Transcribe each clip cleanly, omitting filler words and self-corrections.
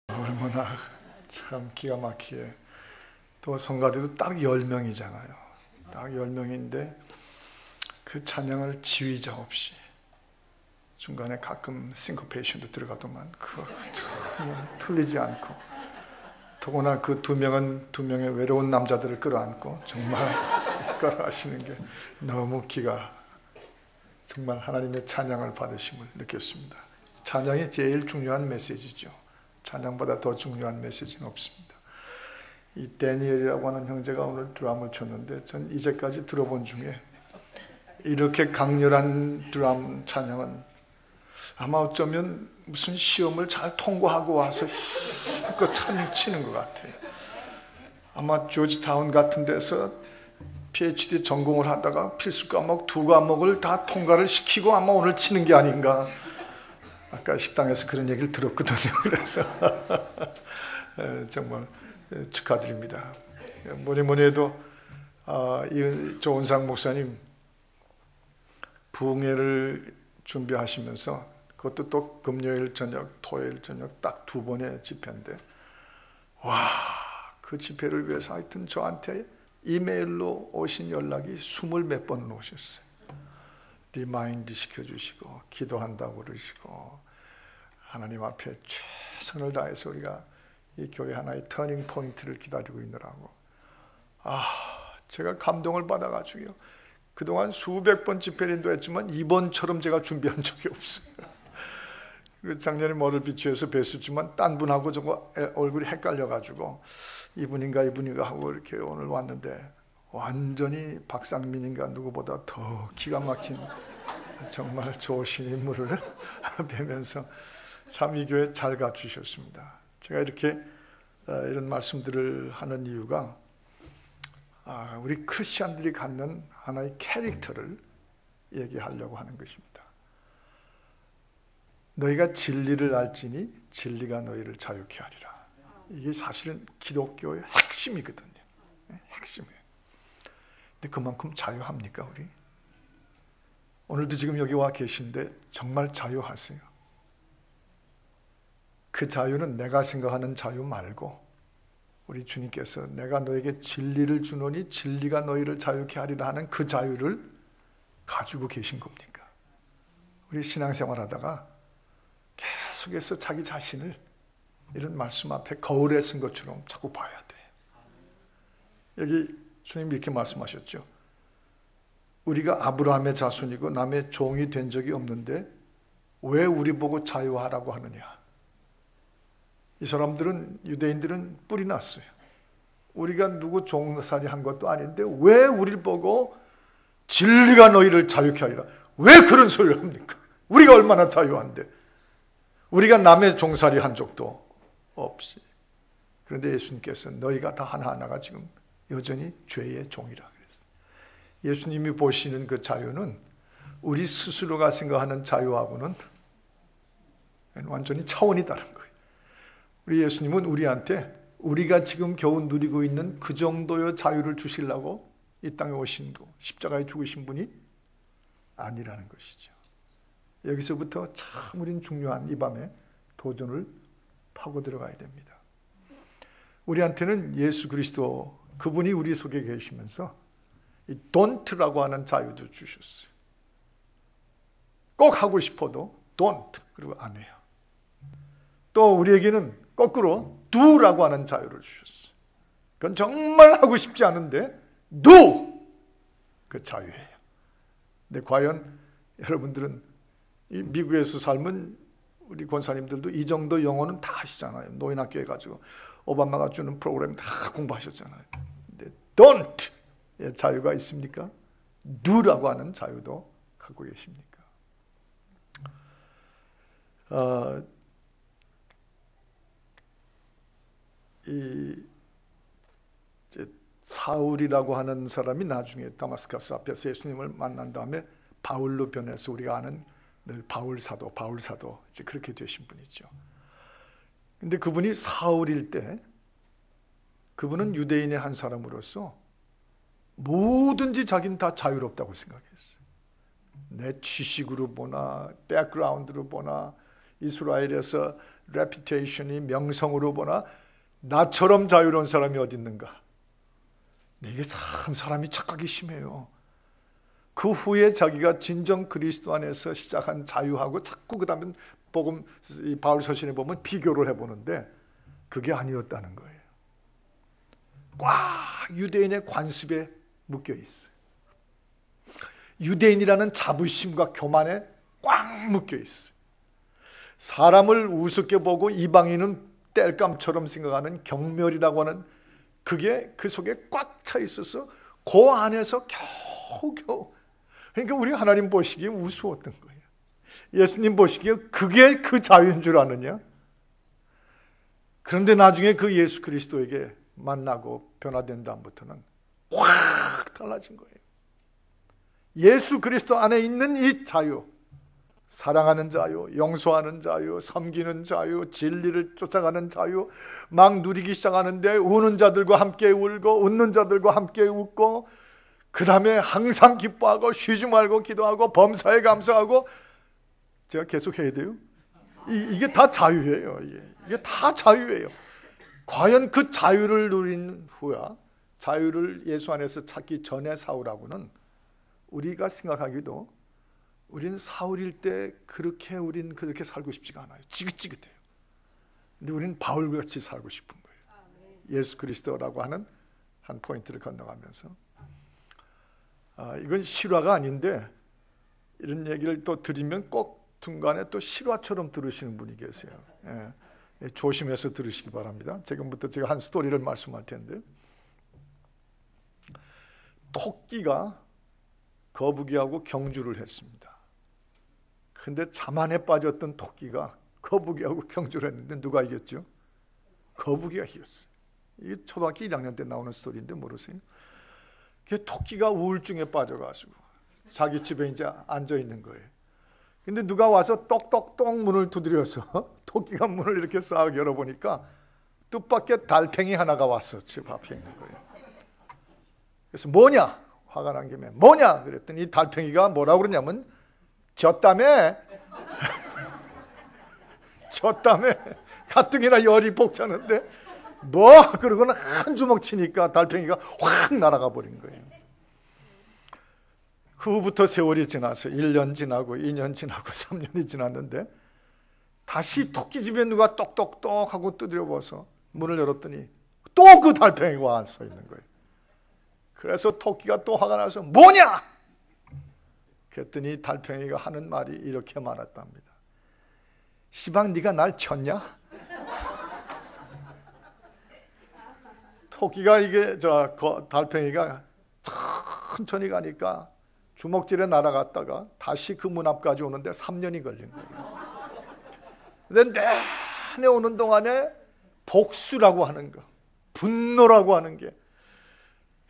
얼마나 참 기가 막히게. 또 성가대도 딱 10명이잖아요. 딱 10명인데 그 찬양을 지휘자 없이 중간에 가끔 싱코페이션도 들어가더만 그거 틀리지 않고, 더구나 그 두 명의 외로운 남자들을 끌어안고 정말 끌어하시는 게 너무 정말 하나님의 찬양을 받으심을 느꼈습니다. 찬양이 제일 중요한 메시지죠. 찬양보다 더 중요한 메시지는 없습니다. 이 데니엘이라고 하는 형제가 오늘 드럼을 쳤는데 전 이제까지 들어본 중에 이렇게 강렬한 드럼 찬양은 아마 어쩌면 무슨 시험을 잘 통과하고 와서 그 찬양 치는 것 같아요. 아마 조지타운 같은 데서 PhD 전공을 하다가 필수 과목 2과목을 다 통과를 시키고 아마 오늘 치는 게 아닌가. 아까 식당에서 그런 얘기를 들었거든요. 그래서 정말 축하드립니다. 뭐니 해도 이 조은상 목사님 부흥회를 준비하시면서, 그것도 또 금요일 저녁, 토요일 저녁 딱 2번의 집회인데, 와, 그 집회를 위해서 하여튼 저한테 이메일로 오신 연락이 20몇 번은 오셨어요. 리마인드 시켜주시고 기도한다고 그러시고, 하나님 앞에 최선을 다해서 우리가 이 교회 하나의 터닝 포인트를 기다리고 있느라고, 제가 감동을 받아가지고요, 그동안 수백 번 집회를 인도했지만 이번처럼 제가 준비한 적이 없어요. 작년에 머리를 비추해서 뵀었지만 딴 분하고 저거 얼굴이 헷갈려가지고 이분인가 하고 이렇게 오늘 왔는데, 완전히 박상민인가 누구보다 더 기가 막힌 정말 좋으신 인물을 뵈면서 참 이 교회 잘 갖추셨습니다. 제가 이렇게 이런 말씀들을 하는 이유가 우리 크리스천들이 갖는 하나의 캐릭터를 얘기하려고 하는 것입니다. 너희가 진리를 알지니 진리가 너희를 자유케 하리라. 이게 사실은 기독교의 핵심이거든요. 핵심이에요. 근데 그만큼 자유합니까 우리? 오늘도 지금 여기 와 계신데 정말 자유하세요? 그 자유는 내가 생각하는 자유 말고 우리 주님께서 내가 너에게 진리를 주노니 진리가 너희를 자유케 하리라 하는 그 자유를 가지고 계신 겁니까? 우리 신앙생활 하다가 계속해서 자기 자신을 이런 말씀 앞에 거울에 쓴 것처럼 자꾸 봐야 돼. 여기 주님이 이렇게 말씀하셨죠. 우리가 아브라함의 자손이고 남의 종이 된 적이 없는데 왜 우리 보고 자유하라고 하느냐. 이 사람들은, 유대인들은 뿔이 났어요. 우리가 누구 종살이 한 것도 아닌데 왜 우리를 보고 진리가 너희를 자유케 하리라. 왜 그런 소리를 합니까? 우리가 얼마나 자유한데. 우리가 남의 종살이 한 적도 없이. 그런데 예수님께서 너희가 다 하나하나가 지금 여전히 죄의 종이라 그랬어요. 예수님이 보시는 그 자유는 우리 스스로가 생각하는 자유하고는 완전히 차원이 다른 거예요. 우리 예수님은 우리한테 우리가 지금 겨우 누리고 있는 그 정도의 자유를 주시려고 이 땅에 오신 거, 십자가에 죽으신 분이 아니라는 것이죠. 여기서부터 참 우린 중요한 이 밤에 도전을 파고 들어가야 됩니다. 우리한테는 예수 그리스도 그분이 우리 속에 계시면서 이 don't라고 하는 자유도 주셨어요. 꼭 하고 싶어도 don't, 그리고 안 해요. 또 우리에게는 거꾸로 do라고 하는 자유를 주셨어요. 그건 정말 하고 싶지 않은데 do! 그 자유예요. 근데 과연 여러분들은 이 미국에서 삶은 우리 권사님들도 이 정도 영어는 다 하시잖아요. 노인학교에 가지고 오바마가 주는 프로그램 다 공부하셨잖아요. 근데 don't! 자유가 있습니까? do라고 하는 자유도 갖고 계십니까? 사울이라고 하는 사람이 나중에 다마스커스 앞에서 예수님을 만난 다음에 바울로 변해서 우리가 아는 늘 바울 사도 이제 그렇게 되신 분이죠. 근데 그분이 사울일 때 그분은 유대인의 한 사람으로서 뭐든지 자기는 다 자유롭다고 생각했어요. 내 지식으로 보나 백그라운드로 보나 이스라엘에서 레피테이션이 명성으로 보나 나처럼 자유로운 사람이 어디 있는가. 이게 참 사람이 착각이 심해요. 그 후에 자기가 진정 그리스도 안에서 시작한 자유하고 자꾸 그 다음에 복음 바울 서신에 보면 비교를 해보는데 그게 아니었다는 거예요. 꽉 유대인의 관습에 묶여 있어요. 유대인이라는 자부심과 교만에 꽉 묶여 있어요. 사람을 우습게 보고 이방인은 땔감처럼 생각하는 경멸이라고 하는 그게 그 속에 꽉 차 있어서 그 안에서 겨우겨우, 그러니까 우리 하나님 보시기에 우스웠던 거예요. 예수님 보시기에 그게 그 자유인 줄 아느냐? 그런데 나중에 그 예수 그리스도에게 만나고 변화된 다음부터는 확 달라진 거예요. 예수 그리스도 안에 있는 이 자유, 사랑하는 자유, 용서하는 자유, 섬기는 자유, 진리를 쫓아가는 자유, 막 누리기 시작하는데 우는 자들과 함께 울고 웃는 자들과 함께 웃고 그 다음에 항상 기뻐하고 쉬지 말고 기도하고 범사에 감사하고, 제가 계속 해야 돼요? 이게 다 자유예요. 이게 다 자유예요. 과연 그 자유를 누린 후야, 자유를 예수 안에서 찾기 전에 사울하고는 우리가 생각하기도 우리는 사울일 때 우린 그렇게 살고 싶지가 않아요. 지긋지긋해요. 근데 우리는 바울같이 살고 싶은 거예요. 예수 그리스도라고 하는 한 포인트를 건너가면서. 이건 실화가 아닌데 이런 얘기를 또 드리면 꼭 중간에 또 실화처럼 들으시는 분이 계세요. 조심해서 들으시기 바랍니다. 지금부터 제가 한 스토리를 말씀할 텐데, 토끼가 거북이하고 경주를 했습니다. 근데 자만에 빠졌던 토끼가 거북이하고 경주를 했는데 누가 이겼죠? 거북이가 이겼어요. 이게 초등학교 1학년 때 나오는 스토리인데 모르세요? 토끼가 우울증에 빠져가지고 자기 집에 이제 앉아 있는 거예요. 근데 누가 와서 똑똑똑 문을 두드려서 토끼가 문을 이렇게 싹 열어보니까 뜻밖의 달팽이 하나가 왔어. 집 앞에 있는 거예요. 그래서 뭐냐? 화가 난 김에 뭐냐? 그랬더니 이 달팽이가 뭐라고 그러냐면 졌다며. 졌다며. 가뜩이나 열이 볶자는데 뭐? 그러고는 한 주먹 치니까 달팽이가 확 날아가 버린 거예요. 그 후부터 세월이 지나서 1년 지나고 2년 지나고 3년이 지났는데 다시 토끼집에 누가 똑똑똑 하고 두드려봐서 문을 열었더니 또 그 달팽이가 와 서 있는 거예요. 그래서 토끼가 또 화가 나서 뭐냐? 그랬더니 달팽이가 하는 말이 이렇게 말했답니다. 시방 네가 날 쳤냐? 토끼가 달팽이가 천천히 가니까 주먹질에 날아갔다가 다시 그 문 앞까지 오는데 3년이 걸린 거예요. 근데 내내 오는 동안에 복수라고 하는 거, 분노라고 하는 게,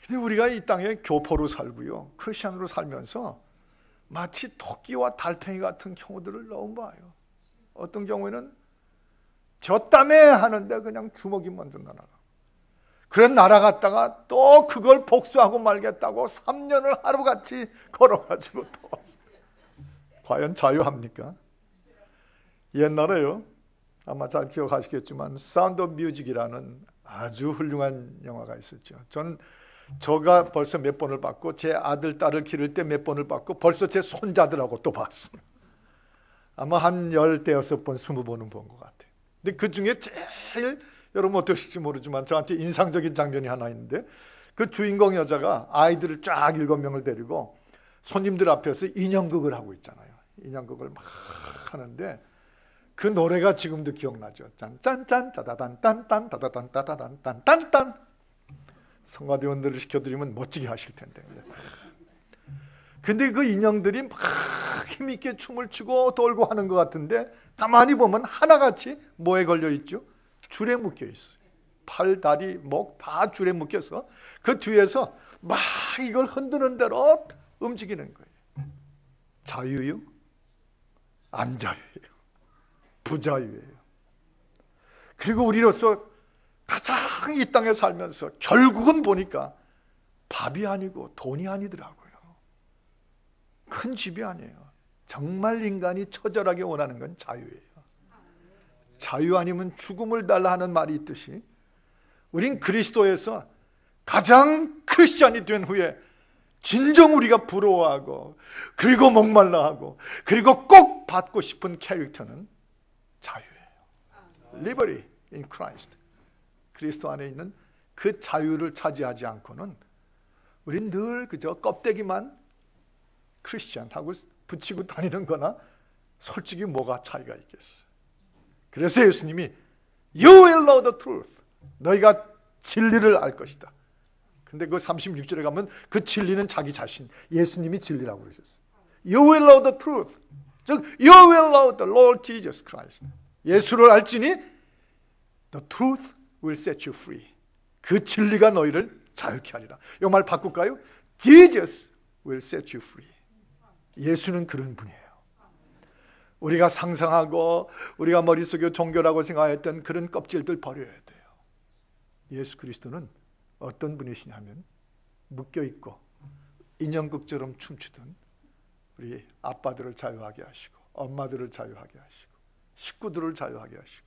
근데 우리가 이 땅에 교포로 살고요, 크리스천으로 살면서 마치 토끼와 달팽이 같은 경우들을 너무 봐요. 어떤 경우에는 졌다며 하는데 그냥 주먹이 먼저 날아가. 그래 날아갔다가 또 그걸 복수하고 말겠다고 3년을 하루같이 걸어가지고 또 과연 자유합니까? 옛날에요, 아마 잘 기억하시겠지만 사운드 오브 뮤직이라는 아주 훌륭한 영화가 있었죠. 저가 벌써 몇 번을 봤고 제 아들 딸을 기를 때 몇 번을 봤고 벌써 제 손자들하고 또 봤어요. 아마 한 10대여섯 번 20번은 본 것 같아요. 근데 그 중에 제일, 여러분 어떠실지 모르지만 저한테 인상적인 장면이 하나 있는데, 그 주인공 여자가 아이들을 쫙 7명을 데리고 손님들 앞에서 인형극을 하고 있잖아요. 인형극을 막 하는데 그 노래가 지금도 기억나죠. 짠짠짠 짜다단 딴딴 다다단 따다단 딴딴딴. 성가대원들을 시켜드리면 멋지게 하실 텐데. 근데 그 인형들이 막 힘있게 춤을 추고 돌고 하는 것 같은데 가만히 보면 하나같이 뭐에 걸려 있죠? 줄에 묶여 있어요. 팔, 다리, 목 다 줄에 묶여서 그 뒤에서 막 이걸 흔드는 대로 움직이는 거예요. 자유요? 안 자유예요. 부자유예요. 그리고 우리로서 가장 이 땅에 살면서 결국은 보니까 밥이 아니고 돈이 아니더라고요. 큰 집이 아니에요. 정말 인간이 처절하게 원하는 건 자유예요. 자유 아니면 죽음을 달라 하는 말이 있듯이 우린 그리스도에서 가장 크리스찬이 된 후에 진정 우리가 부러워하고 그리고 목말라하고 그리고 꼭 받고 싶은 캐릭터는 자유예요. Liberty in Christ. 그리스도 안에 있는 그 자유를 차지하지 않고는 우린 늘 그저 껍데기만 크리스찬하고 붙이고 다니는 거나 솔직히 뭐가 차이가 있겠어요. 그래서 예수님이 You will know the truth. 너희가 진리를 알 것이다. 근데 그 36절에 가면 그 진리는 자기 자신, 예수님이 진리라고 그러셨어요. You will know the truth. 즉, You will know the Lord Jesus Christ. 예수를 알지니 The truth will set you free. 그 진리가 너희를 자유케 하리라. 이 말 바꿀까요? Jesus will set you free. 예수는 그런 분이에요. 우리가 상상하고 우리가 머릿속에 종교라고 생각했던 그런 껍질들 버려야 돼요. 예수 그리스도는 어떤 분이시냐면 묶여있고 인형극처럼 춤추던 우리 아빠들을 자유하게 하시고 엄마들을 자유하게 하시고 식구들을 자유하게 하시고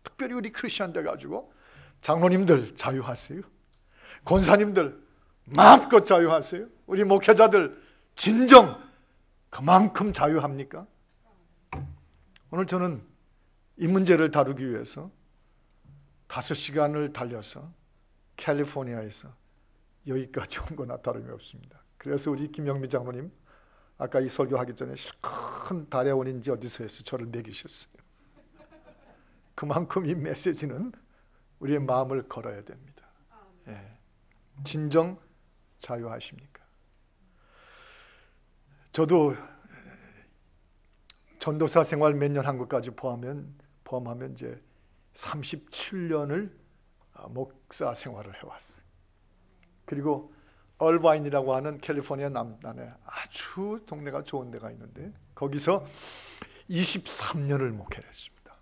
특별히 우리 크리스천 돼가지고 장로님들 자유하세요. 권사님들 마음껏 자유하세요. 우리 목회자들 진정 그만큼 자유합니까? 오늘 저는 이 문제를 다루기 위해서 5시간을 달려서 캘리포니아에서 여기까지 온 거나 다름이 없습니다. 그래서 우리 김영미 장로님 아까 이 설교하기 전에 큰 달해원인지 어디서 해서 저를 먹이셨어요. 그만큼 이 메시지는 우리의 마음을 걸어야 됩니다. 예. 진정 자유하십니까? 저도 전도사 생활 몇 년 한 것까지 포함하면 이제 37년을 목사 생활을 해왔어요. 그리고 얼바인이라고 하는 캘리포니아 남단에 아주 동네가 좋은 데가 있는데 거기서 23년을 목회를 했습니다.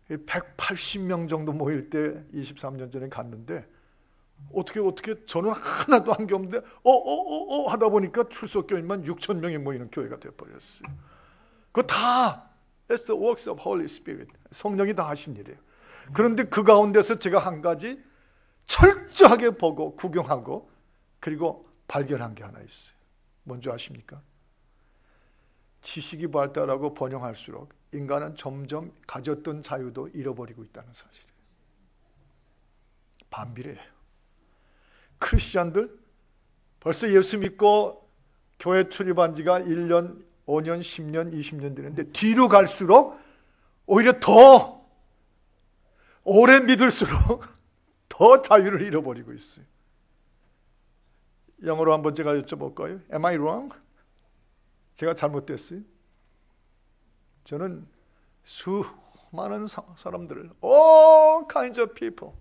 180명 정도 모일 때 23년 전에 갔는데 어떻게 저는 하나도 한 게 없는데 하다 보니까 출석교인만 6천 명이 모이는 교회가 되어버렸어요. 그거 다 It's the works of Holy Spirit. 성령이 다 하신 일이에요. 그런데 그 가운데서 제가 한 가지 철저하게 보고 구경하고 그리고 발견한 게 하나 있어요. 뭔지 아십니까? 지식이 발달하고 번영할수록 인간은 점점 가졌던 자유도 잃어버리고 있다는 사실이에요. 반비례해요. 크리스찬들 벌써 예수 믿고 교회 출입한 지가 1년, 5년, 10년, 20년 되는데 뒤로 갈수록 오히려 더 오래 믿을수록 더 자유를 잃어버리고 있어요. 영어로 한번 제가 여쭤볼까요? Am I wrong? 제가 잘못됐어요? 저는 수많은 사람들을 all kinds of people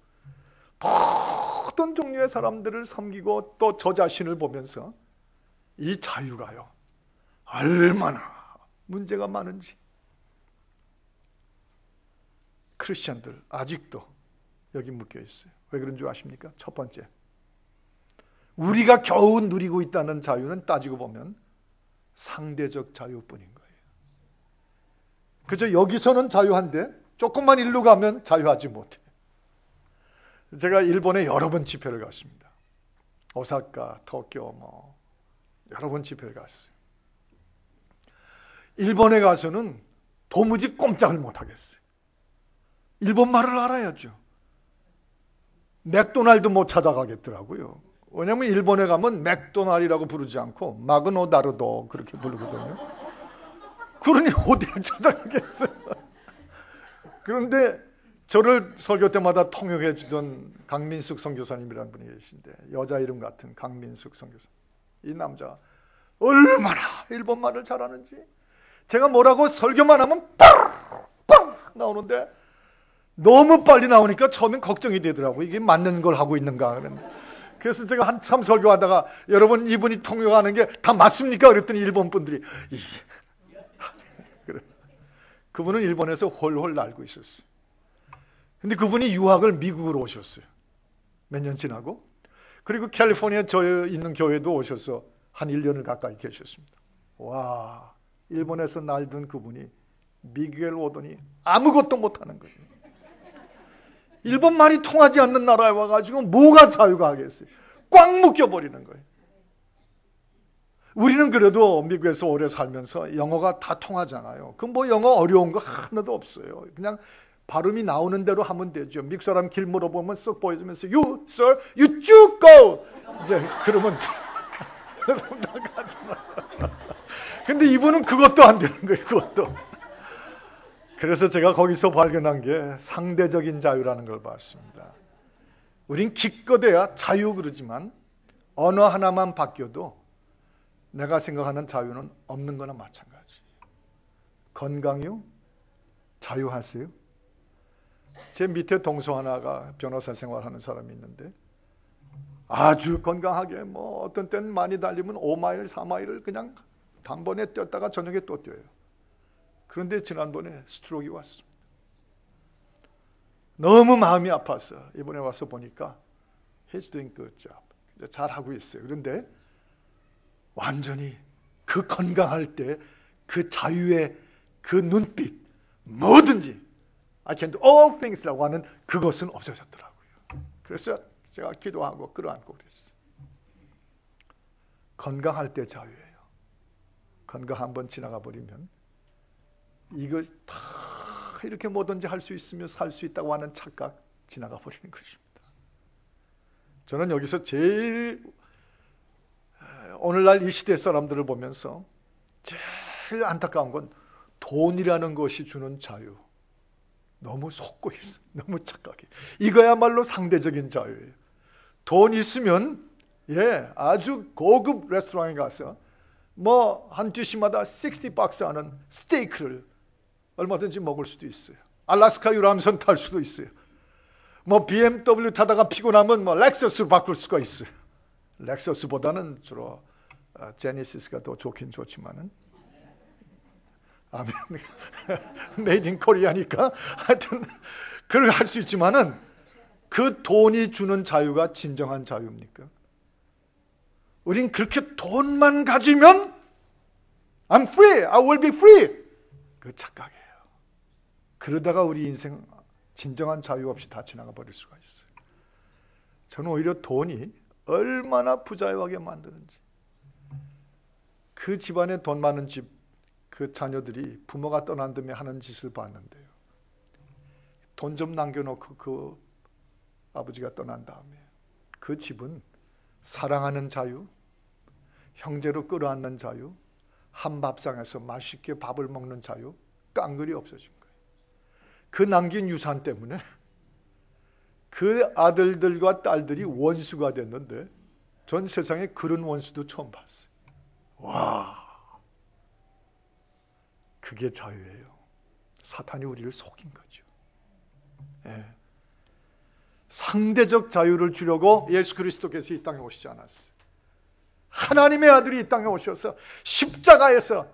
모든 종류의 사람들을 섬기고 또 저 자신을 보면서 이 자유가요 얼마나 문제가 많은지. 크리스천들 아직도 여기 묶여 있어요. 왜 그런 줄 아십니까? 첫 번째, 우리가 겨우 누리고 있다는 자유는 따지고 보면 상대적 자유뿐인 거예요. 그저 여기서는 자유한데 조금만 일로 가면 자유하지 못해. 제가 일본에 여러 번 집회를 갔습니다. 오사카, 도쿄 여러 번 집회를 갔어요. 일본에 가서는 도무지 꼼짝을 못 하겠어요. 일본 말을 알아야죠. 맥도날드 못 찾아가겠더라고요. 왜냐하면 일본에 가면 맥도날이라고 부르지 않고 마그노다르도 그렇게 부르거든요. 그러니 어디를 찾아가겠어요. 그런데 저를 설교 때마다 통역해 주던 강민숙 선교사님이라는 분이 계신데 여자 이름 같은 강민숙 선교사. 이 남자가 얼마나 일본말을 잘하는지 제가 뭐라고 설교만 하면 빵 나오는데 너무 빨리 나오니까 처음엔 걱정이 되더라고요. 이게 맞는 걸 하고 있는가. 그래서 제가 한참 설교하다가 여러분 이분이 통역하는 게 다 맞습니까? 그랬더니 일본 분들이 그분은 일본에서 홀홀 날고 있었어요. 근데 그분이 유학을 미국으로 오셨어요. 몇 년 지나고. 그리고 캘리포니아 저 있는 교회도 오셔서 한 1년을 가까이 계셨습니다. 와, 일본에서 날던 그분이 미국에 오더니 아무것도 못하는 거예요. 일본말이 통하지 않는 나라에 와가지고 뭐가 자유가 하겠어요? 꽉 묶여버리는 거예요. 우리는 그래도 미국에서 오래 살면서 영어가 다 통하잖아요. 그 뭐 영어 어려운 거 하나도 없어요. 그냥 발음이 나오는 대로 하면 되죠. 미국 사람 길 물어보면 쓱 보여주면서 You, sir, you 쭉 go! 이제 그러면 근데 이분은 그것도 안 되는 거예요. 그것도. 그래서 제가 거기서 발견한 게 상대적인 자유라는 걸 봤습니다. 우린 기껏해야 자유 그러지만 언어 하나만 바뀌어도 내가 생각하는 자유는 없는 거나 마찬가지. 건강이요? 자유하세요? 제 밑에 동서 하나가 변호사 생활하는 사람이 있는데 아주 건강하게 뭐 어떤 때는 많이 달리면 5마일, 4마일을 그냥 단번에 뛰었다가 저녁에 또 뛰어요. 그런데 지난번에 스트로크가 왔습니다. 너무 마음이 아파서 이번에 와서 보니까 He's doing good job. 잘하고 있어요. 그런데 완전히 그 건강할 때 그 자유의 그 눈빛, 뭐든지 I can do all things라고 하는 그것은 없어졌더라고요. 그래서 제가 기도하고 끌어안고 그랬어요. 건강할 때 자유예요. 건강 한번 지나가 버리면 이거 다 이렇게 뭐든지 할 수 있으면 살 수 있다고 하는 착각 지나가 버리는 것입니다. 저는 여기서 제일 오늘날 이 시대 사람들을 보면서 제일 안타까운 건 돈이라는 것이 주는 자유. 너무 속고 있어. 너무 착각해. 이거야말로 상대적인 자유예요. 돈 있으면 아주 고급 레스토랑에 가서 뭐 한 디시마다 60박스 하는 스테이크를 얼마든지 먹을 수도 있어요. 알래스카 유람선 탈 수도 있어요. 뭐 BMW 타다가 피곤하면 뭐 렉서스로 바꿀 수가 있어요. 렉서스보다는 주로 제네시스가 더 좋긴 좋지만은 아멘. 메이드 인 코리아니까 하여튼 그걸 할 수 있지만은 그 돈이 주는 자유가 진정한 자유입니까? 우린 그렇게 돈만 가지면 I'm free, I will be free. 그 착각이에요. 그러다가 우리 인생 진정한 자유 없이 다 지나가 버릴 수가 있어요. 저는 오히려 돈이 얼마나 부자유하게 만드는지, 그 집안에 돈 많은 집 그 자녀들이 부모가 떠난 다음에 하는 짓을 봤는데요. 돈 좀 남겨놓고 그 아버지가 떠난 다음에 그 집은 사랑하는 자유, 형제로 끌어안는 자유, 한 밥상에서 맛있게 밥을 먹는 자유, 깡그리 없어진 거예요. 그 남긴 유산 때문에 그 아들들과 딸들이 원수가 됐는데 전 세상에 그런 원수도 처음 봤어요. 와, 그게 자유예요. 사탄이 우리를 속인 거죠. 상대적 자유를 주려고 예수 그리스도께서 이 땅에 오시지 않았어요. 하나님의 아들이 이 땅에 오셔서 십자가에서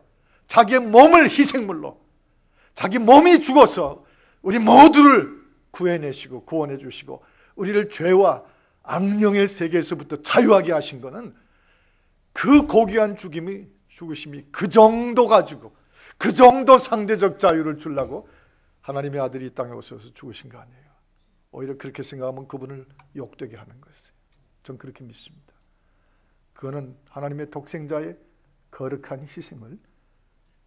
자기의 몸을 희생물로, 자기 몸이 죽어서 우리 모두를 구해내시고 구원해 주시고 우리를 죄와 악령의 세계에서부터 자유하게 하신 것은 그 고귀한 죽으심이 그 정도 가지고 그 정도 상대적 자유를 주려고 하나님의 아들이 이 땅에 오셔서 죽으신 거 아니에요. 오히려 그렇게 생각하면 그분을 욕되게 하는 거예요. 전 그렇게 믿습니다. 그거는 하나님의 독생자의 거룩한 희생을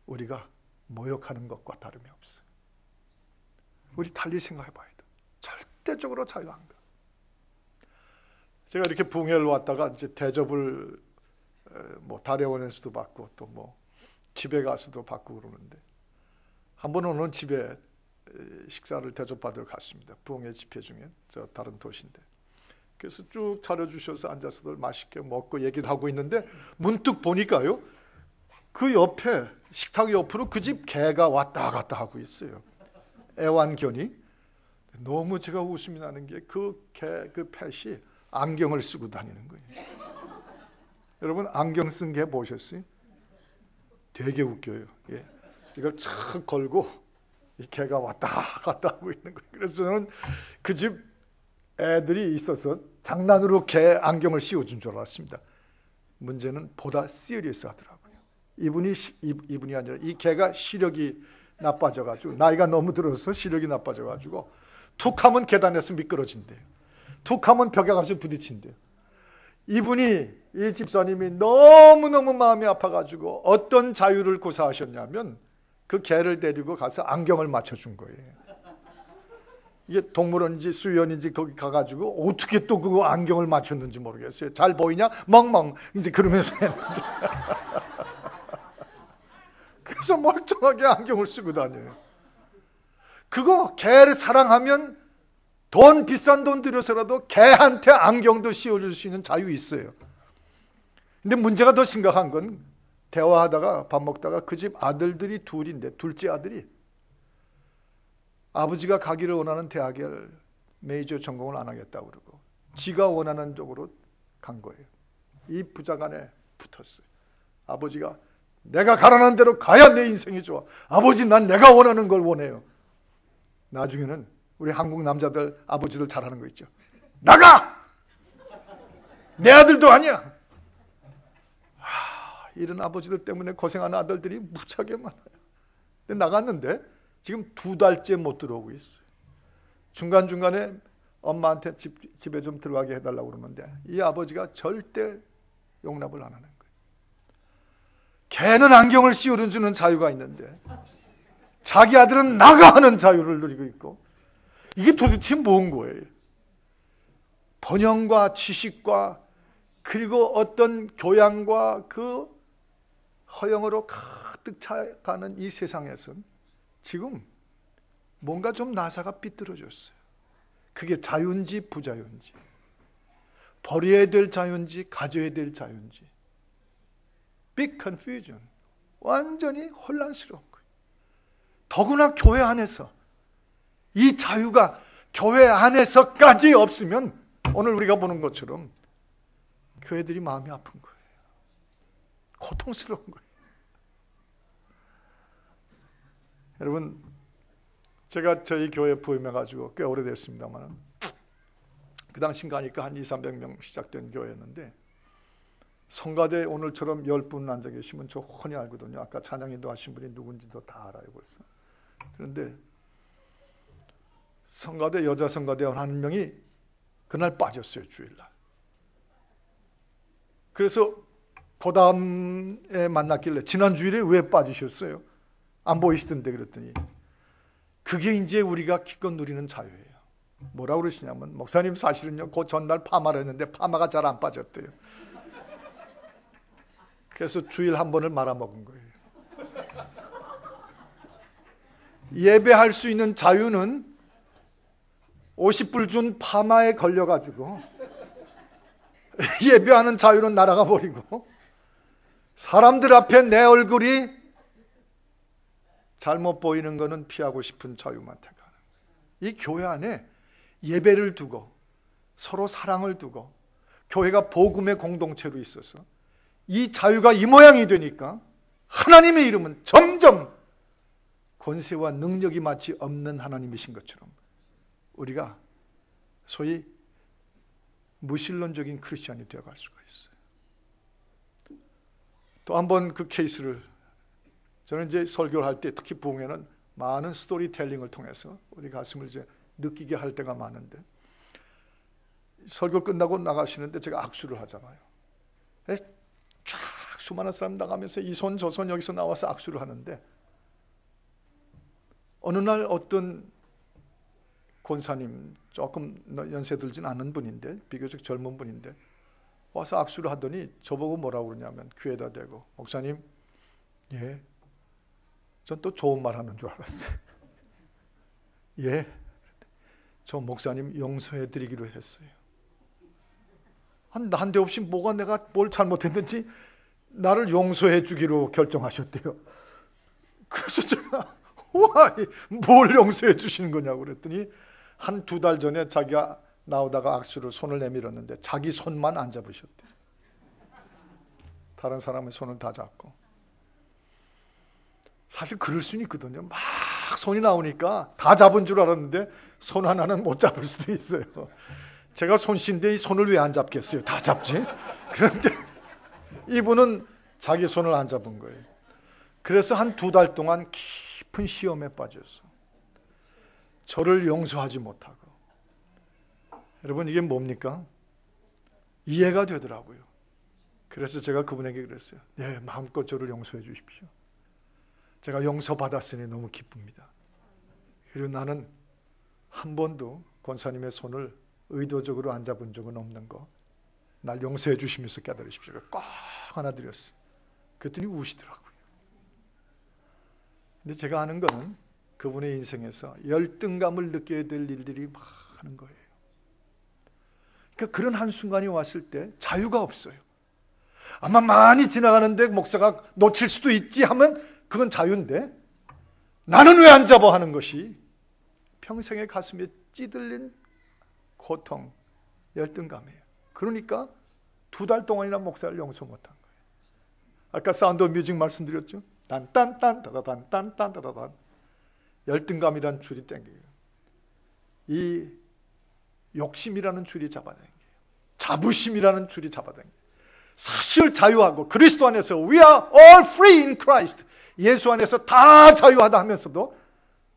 우리가 모욕하는 것과 다름이 없어요. 우리 달리 생각해 봐야 돼요. 절대적으로 자유한 거. 제가 이렇게 붕해를 왔다가 이제 대접을 뭐 달해원에서도 받고 또 뭐 집에 가서도 받고 그러는데 한 번은 어느 집에 식사를 대접받으러 갔습니다. 부흥회 집회 중에 저 다른 도시인데 그래서 쭉 차려주셔서 앉아서들 맛있게 먹고 얘기를 하고 있는데 문득 보니까요 그 옆에 식탁 옆으로 그 집 개가 왔다 갔다 하고 있어요. 애완견이. 너무 제가 웃음이 나는 게 그 개 그 펫이 안경을 쓰고 다니는 거예요. 여러분 안경 쓴 개 보셨어요? 되게 웃겨요. 이걸 착 걸고 이 개가 왔다 갔다 하고 있는 거예요. 그래서 저는 그 집 애들이 있어서 장난으로 개 안경을 씌워준 줄 알았습니다. 문제는 보다 시리어스 하더라고요. 이분이 아니라 이 개가 시력이 나빠져가지고, 나이가 너무 들어서 시력이 나빠져가지고 툭 하면 계단에서 미끄러진대요. 툭 하면 벽에 가서 부딪힌대요. 이분이, 이 집사님이 너무너무 마음이 아파가지고 어떤 자유를 구사하셨냐면 그 개를 데리고 가서 안경을 맞춰준 거예요. 이게 동물원인지 수의원인지 거기 가가지고 어떻게 또 그 안경을 맞췄는지 모르겠어요. 잘 보이냐? 멍멍. 이제 그러면서 했는지. 그래서 멀쩡하게 안경을 쓰고 다녀요. 그거 개를 사랑하면 돈, 비싼 돈 들여서라도 개한테 안경도 씌워줄 수 있는 자유 있어요. 근데 문제가 더 심각한 건, 대화하다가 밥 먹다가 그 집 아들들이 둘인데, 둘째 아들이 아버지가 가기를 원하는 대학에 메이저 전공을 안 하겠다고 그러고 지가 원하는 쪽으로 간 거예요. 이 부자간에 붙었어요. 아버지가 내가 가라는 대로 가야 내 인생이 좋아. 아버지, 난 내가 원하는 걸 원해요. 나중에는 우리 한국 남자들, 아버지들 잘하는 거 있죠. 나가! 내 아들도 아니야. 이런 아버지들 때문에 고생하는 아들들이 무지하게 많아요. 근데 나갔는데 지금 2달째 못 들어오고 있어요. 중간중간에 엄마한테 집에 좀 들어가게 해달라고 그러는데 이 아버지가 절대 용납을 안 하는 거예요. 걔는 안경을 씌워주는 자유가 있는데 자기 아들은 나가 하는 자유를 누리고 있고, 이게 도대체 뭔 거예요? 번영과 지식과 그리고 어떤 교양과 그 허영으로 가득 차가는 이 세상에선 지금 뭔가 좀 나사가 삐뚤어졌어요. 그게 자유인지 부자유인지, 버려야 될 자유인지 가져야 될 자유인지, big confusion, 완전히 혼란스러운 거예요. 더구나 교회 안에서 이 자유가 교회 안에서까지 없으면 오늘 우리가 보는 것처럼 교회들이 마음이 아픈 거예요. 고통스러운 거예요. 여러분, 제가 저희 교회 부임해가지고 꽤 오래됐습니다만 그 당시 가니까 한 200~300명 시작된 교회였는데, 성가대 오늘처럼 10분 앉아 계시면 저 훤히 알거든요. 아까 찬양인도 하신 분이 누군지도 다 알아요 벌써. 그런데 성가대, 여자 성가대원 한 명이 그날 빠졌어요, 주일날. 그래서 그 다음에 만났길래 지난 주일에 왜 빠지셨어요? 안 보이시던데 그랬더니 그게 이제 우리가 기껏 누리는 자유예요. 뭐라고 그러시냐면, 목사님 사실은요 그 전날 파마를 했는데 파마가 잘 안 빠졌대요. 그래서 주일 한 번을 말아먹은 거예요. 예배할 수 있는 자유는 50불 준 파마에 걸려가지고 예배하는 자유는 날아가 버리고, 사람들 앞에 내 얼굴이 잘못 보이는 것은 피하고 싶은 자유만 택하는 거예요. 이 교회 안에 예배를 두고 서로 사랑을 두고 교회가 복음의 공동체로 있어서 이 자유가 이 모양이 되니까 하나님의 이름은 점점 권세와 능력이 마치 없는 하나님이신 것처럼 우리가 소위 무신론적인 크리스찬이 되어갈 수가 있어요. 또 한 번 그 케이스를, 저는 이제 설교를 할 때 특히 부흥회는 많은 스토리텔링을 통해서 우리 가슴을 이제 느끼게 할 때가 많은데, 설교 끝나고 나가시는데 제가 악수를 하잖아요. 쫙 수많은 사람 나가면서 이 손 저 손 여기서 나와서 악수를 하는데, 어느 날 어떤 권사님, 조금 연세 들진 않은 분인데 비교적 젊은 분인데 와서 악수를 하더니 저보고 뭐라고 그러냐면 귀에다 대고, 목사님, 예, 전 또 좋은 말 하는 줄 알았어요. 예, 저 목사님 용서해 드리기로 했어요. 난데없이 뭐가 내가 뭘 잘못했는지 나를 용서해 주기로 결정하셨대요. 그래서 제가 와, 뭘 용서해 주시는 거냐고 그랬더니 한 2달 전에 자기가 나오다가 악수를 손을 내밀었는데 자기 손만 안 잡으셨대. 다른 사람의 손을 다 잡고. 사실 그럴 수는 있거든요. 막 손이 나오니까 다 잡은 줄 알았는데 손 하나는 못 잡을 수도 있어요. 제가 손씨인데 이 손을 왜 안 잡겠어요? 다 잡지. 그런데 이분은 자기 손을 안 잡은 거예요. 그래서 한 2달 동안 깊은 시험에 빠져서 저를 용서하지 못하고, 여러분 이게 뭡니까? 이해가 되더라고요. 그래서 제가 그분에게 그랬어요. 네, 마음껏 저를 용서해 주십시오. 제가 용서받았으니 너무 기쁩니다. 그리고 나는 한 번도 권사님의 손을 의도적으로 안 잡은 적은 없는 거, 날 용서해 주시면서 깨달으십시오. 꼭 하나 드렸어요. 그랬더니 우시더라고요. 근데 제가 아는 거는 그분의 인생에서 열등감을 느껴야 될 일들이 많은 거예요. 그러니까 그런 한순간이 왔을 때 자유가 없어요. 아마 많이 지나가는데 목사가 놓칠 수도 있지 하면 그건 자유인데, 나는 왜 안 잡아 하는 것이 평생의 가슴에 찌들린 고통, 열등감이에요. 그러니까 2달 동안이나 목사를 용서 못한 거예요. 아까 사운드 오브 뮤직 말씀드렸죠? 딴딴딴 따다단 딴딴 따다단. 열등감이란 줄이 땡겨요. 이 욕심이라는 줄이 잡아당겨요. 자부심이라는 줄이 잡아당겨요. 사실 자유하고 그리스도 안에서 We are all free in Christ. 예수 안에서 다 자유하다 하면서도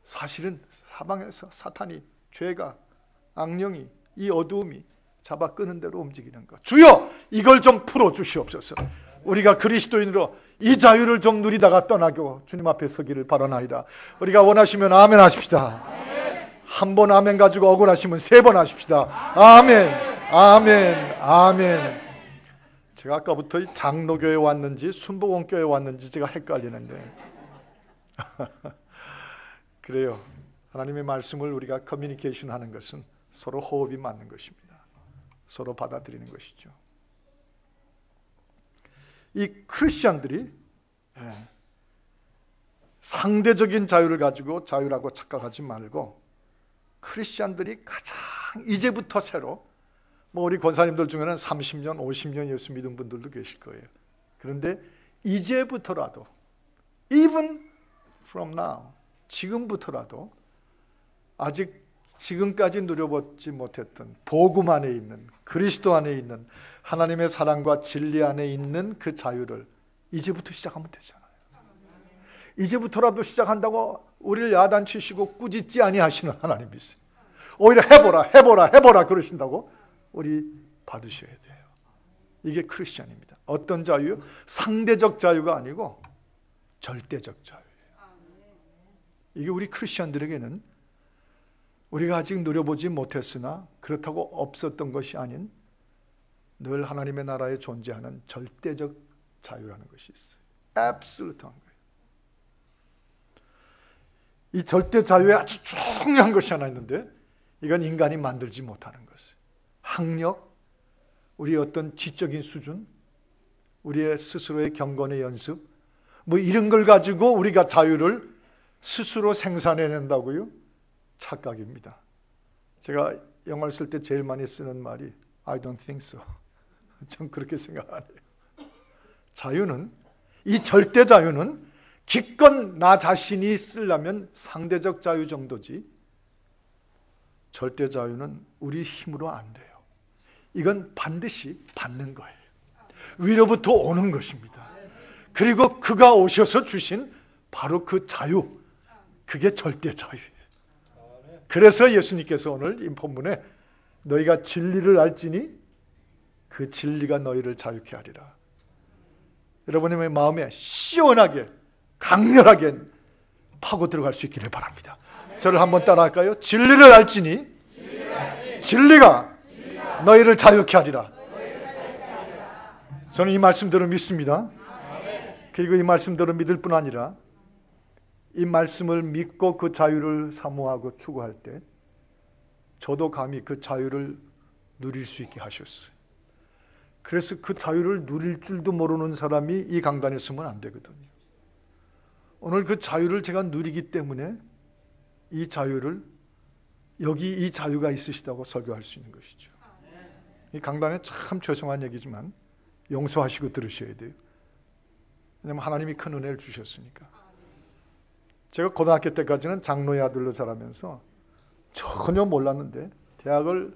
사실은 사방에서 사탄이, 죄가, 악령이, 이 어두움이 잡아 끄는 대로 움직이는 것. 주여 이걸 좀 풀어주시옵소서. 우리가 그리스도인으로 이 자유를 좀 누리다가 떠나고 주님 앞에 서기를 바라나이다. 우리가 원하시면 아멘 하십시다. 한 번 아멘 가지고 억울하시면 3번 하십시다. 아멘, 아멘, 아멘. 제가 아까부터 이 장로교에 왔는지 순복음교에 왔는지 제가 헷갈리는데 그래요. 하나님의 말씀을 우리가 커뮤니케이션 하는 것은 서로 호흡이 맞는 것입니다. 서로 받아들이는 것이죠. 이 크리스천들이 상대적인 자유를 가지고 자유라고 착각하지 말고, 크리스천들이 가장 이제부터 새로, 뭐 우리 권사님들 중에는 30년, 50년 예수 믿은 분들도 계실 거예요. 그런데 이제부터라도, even from now, 지금부터라도 아직 지금까지 누려보지 못했던 복음 안에 있는, 그리스도 안에 있는 하나님의 사랑과 진리 안에 있는 그 자유를 이제부터 시작하면 되잖아요. 이제부터라도 시작한다고 우리를 야단치시고 꾸짖지 아니하시는 하나님이세요. 오히려 해보라 그러신다고 우리 받으셔야 돼요. 이게 크리스천입니다. 어떤 자유요? 상대적 자유가 아니고 절대적 자유예요. 이게 우리 크리스천들에게는 우리가 아직 누려보지 못했으나 그렇다고 없었던 것이 아닌 늘 하나님의 나라에 존재하는 절대적 자유라는 것이 있어요. absolute한 거예요. 이 절대 자유에 아주 중요한 것이 하나 있는데, 이건 인간이 만들지 못하는 것이에요. 학력, 우리의 어떤 지적인 수준, 우리의 스스로의 경건의 연습, 뭐 이런 걸 가지고 우리가 자유를 스스로 생산해낸다고요? 착각입니다. 제가 영어를 쓸 때 제일 많이 쓰는 말이 I don't think so. 전 그렇게 생각 안 해요. 자유는, 이 절대 자유는 기껏 나 자신이 쓰려면 상대적 자유 정도지, 절대 자유는 우리 힘으로 안 돼요. 이건 반드시 받는 거예요. 위로부터 오는 것입니다. 그리고 그가 오셔서 주신 바로 그 자유, 그게 절대 자유예요. 그래서 예수님께서 오늘 이 본문에 너희가 진리를 알지니 그 진리가 너희를 자유케 하리라. 여러분의 마음에 시원하게, 강렬하게 파고 들어갈 수 있기를 바랍니다. 저를 한번 따라할까요? 진리를 알지니 진리가 너희를 자유케 하리라. 저는 이 말씀대로 믿습니다. 그리고 이 말씀대로 믿을 뿐 아니라 이 말씀을 믿고 그 자유를 사모하고 추구할 때 저도 감히 그 자유를 누릴 수 있게 하셨어요. 그래서 그 자유를 누릴 줄도 모르는 사람이 이 강단에 있으면 안 되거든요. 오늘 그 자유를 제가 누리기 때문에 이 자유를, 여기 이 자유가 있으시다고 설교할 수 있는 것이죠. 이 강단에 참 죄송한 얘기지만 용서하시고 들으셔야 돼요. 왜냐하면 하나님이 큰 은혜를 주셨으니까. 제가 고등학교 때까지는 장로의 아들로 자라면서 전혀 몰랐는데, 대학을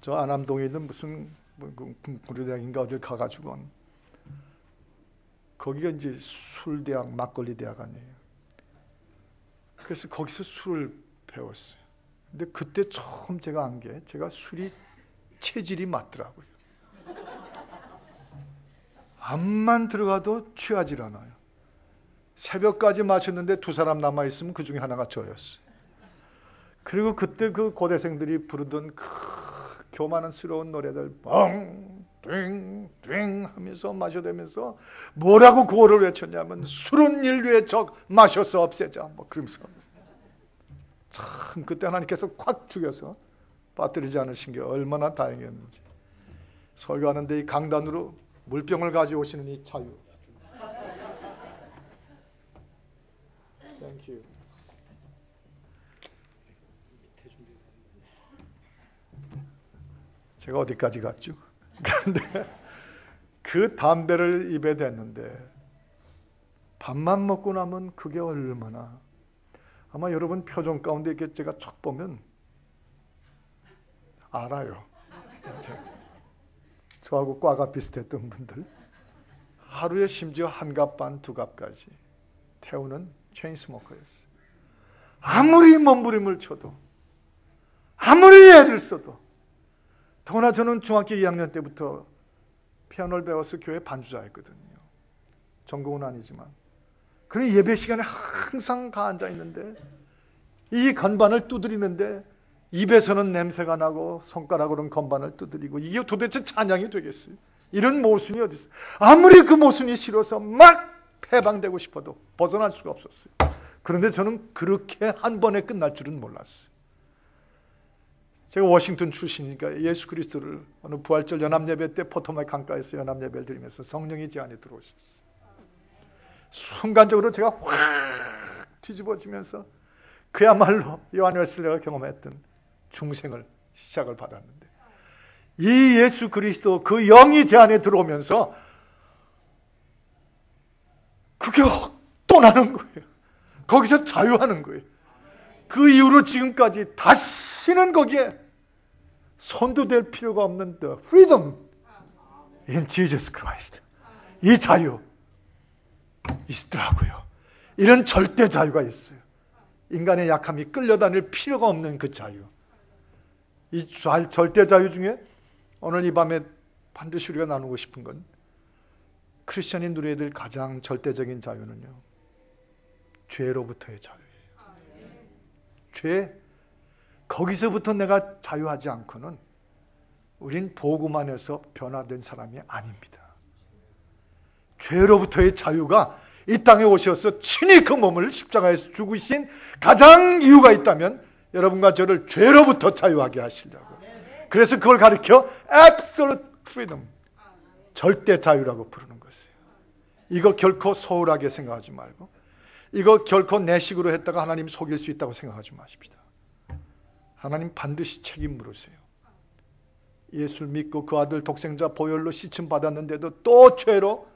저 안암동에 있는 무슨 고려대학인가 어딜 가가지고, 거기가 이제 술대학, 막걸리 대학 아니에요. 그래서 거기서 술을 배웠어요. 근데 그때 처음 제가 안 게 제가 술이 체질이 맞더라고요. 암만 들어가도 취하질 않아요. 새벽까지 마셨는데 두 사람 남아있으면 그 중에 하나가 저였어요. 그리고 그때 그 고대생들이 부르던 그 교만스러운 노래들 뻥 하면서 마셔대면서 뭐라고 구호를 외쳤냐면 술은 인류의 적 마셔서 없애자 뭐 그러면서 참 그때 하나님께서 콱 죽여서 빠뜨리지 않으신 게 얼마나 다행이었는지. 설교하는데 이 강단으로 물병을 가져오시는 이 자유. Thank you. 제가 어디까지 갔죠? 그런데 그 담배를 입에 댔는데 밥만 먹고 나면 그게 얼마나, 아마 여러분 표정 가운데 이렇게 제가 척 보면 알아요. 저하고 과가 비슷했던 분들 하루에 심지어 한 갑 반, 두 갑까지 태우는 체인스모커였어요. 아무리 몸부림을 쳐도 아무리 애를 써도. 더구나 저는 중학교 2학년 때부터 피아노를 배워서 교회 반주자였거든요. 전공은 아니지만. 그런 예배 시간에 항상 가 앉아 있는데 이 건반을 두드리는데 입에서는 냄새가 나고 손가락으로는 건반을 두드리고 이게 도대체 찬양이 되겠어요? 이런 모순이 어디 있어요? 아무리 그 모순이 싫어서 막 해방되고 싶어도 벗어날 수가 없었어요. 그런데 저는 그렇게 한 번에 끝날 줄은 몰랐어요. 제가 워싱턴 출신이니까 예수 그리스도를 어느 부활절 연합예배 때 포토마c 강가에서 연합예배를 드리면서 성령이 제 안에 들어오셨어요. 순간적으로 제가 확 뒤집어지면서 그야말로 요한 웨슬리가 경험했던 중생을 시작을 받았는데 이 예수 그리스도 그 영이 제 안에 들어오면서 그게 떠나는 거예요. 거기서 자유하는 거예요. 그 이후로 지금까지 다시는 거기에 손도 댈 필요가 없는 the freedom in Jesus Christ. 이 자유 있더라고요. 이런 절대 자유가 있어요. 인간의 약함이 끌려다닐 필요가 없는 그 자유. 이 절대 자유 중에 오늘 이 밤에 반드시 우리가 나누고 싶은 건 크리스천이 누려야 될 가장 절대적인 자유는요, 죄로부터의 자유예요. 죄, 거기서부터 내가 자유하지 않고는 우린 복음 안에서 변화된 사람이 아닙니다. 죄로부터의 자유가 이 땅에 오셔서 친히 그 몸을 십자가에서 죽으신 가장 이유가 있다면 여러분과 저를 죄로부터 자유하게 하시려고. 그래서 그걸 가리켜 absolute freedom, 절대 자유라고 부르는 것이에요. 이거 결코 소홀하게 생각하지 말고, 이거 결코 내 식으로 했다가 하나님 속일 수 있다고 생각하지 마십시다. 하나님 반드시 책임 물으세요. 예수를 믿고 그 아들 독생자 보혈로 씻음 받았는데도 또 죄로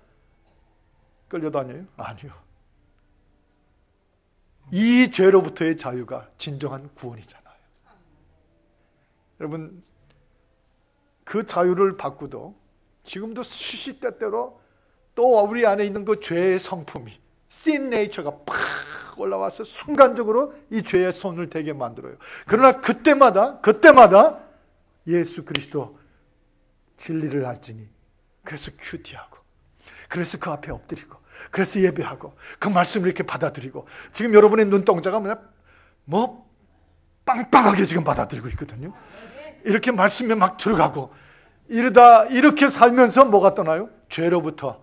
끌려다녀요? 아니요. 이 죄로부터의 자유가 진정한 구원이잖아요. 여러분, 그 자유를 받고도 지금도 시시때때로 또 우리 안에 있는 그 죄의 성품이, sin nature가 팍 올라와서 순간적으로 이 죄의 손을 대게 만들어요. 그러나 그때마다 예수 그리스도 진리를 알지니, 그래서 큐티하고, 그래서 그 앞에 엎드리고, 그래서 예배하고, 그 말씀을 이렇게 받아들이고, 지금 여러분의 눈동자가 뭐 빵빵하게 지금 받아들이고 있거든요. 이렇게 말씀에 막 들어가고, 이러다 이렇게 살면서 뭐가 떠나요? 죄로부터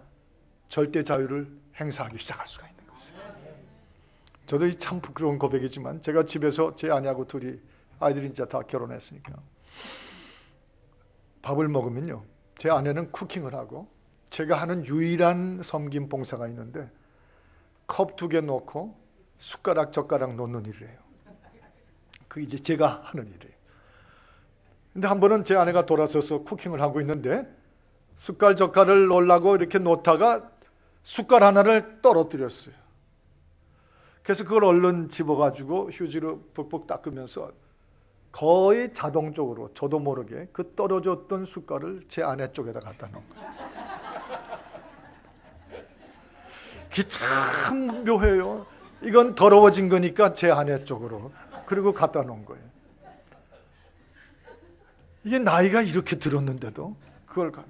절대 자유를 행사하기 시작할 수가 있는 것이에요. 저도 이 참 부끄러운 고백이지만 제가 집에서 제 아내하고 둘이, 아이들이 이제 다 결혼했으니까 밥을 먹으면요, 제 아내는 쿠킹을 하고 제가 하는 유일한 섬김 봉사가 있는데 컵 2개 놓고 숟가락 젓가락 놓는 일을 해요. 그게 이제 제가 하는 일이에요. 근데 한 번은 제 아내가 돌아서서 쿠킹을 하고 있는데 숟갈 젓갈을 놓으려고 이렇게 놓다가 숟갈 하나를 떨어뜨렸어요. 그래서 그걸 얼른 집어가지고 휴지로 푹푹 닦으면서 거의 자동적으로 저도 모르게 그 떨어졌던 숟갈을 제 아내 쪽에다 갖다 놓은 거예요. 그게 참 묘해요. 이건 더러워진 거니까 제 아내 쪽으로. 그리고 갖다 놓은 거예요. 이게 나이가 이렇게 들었는데도 그걸 가.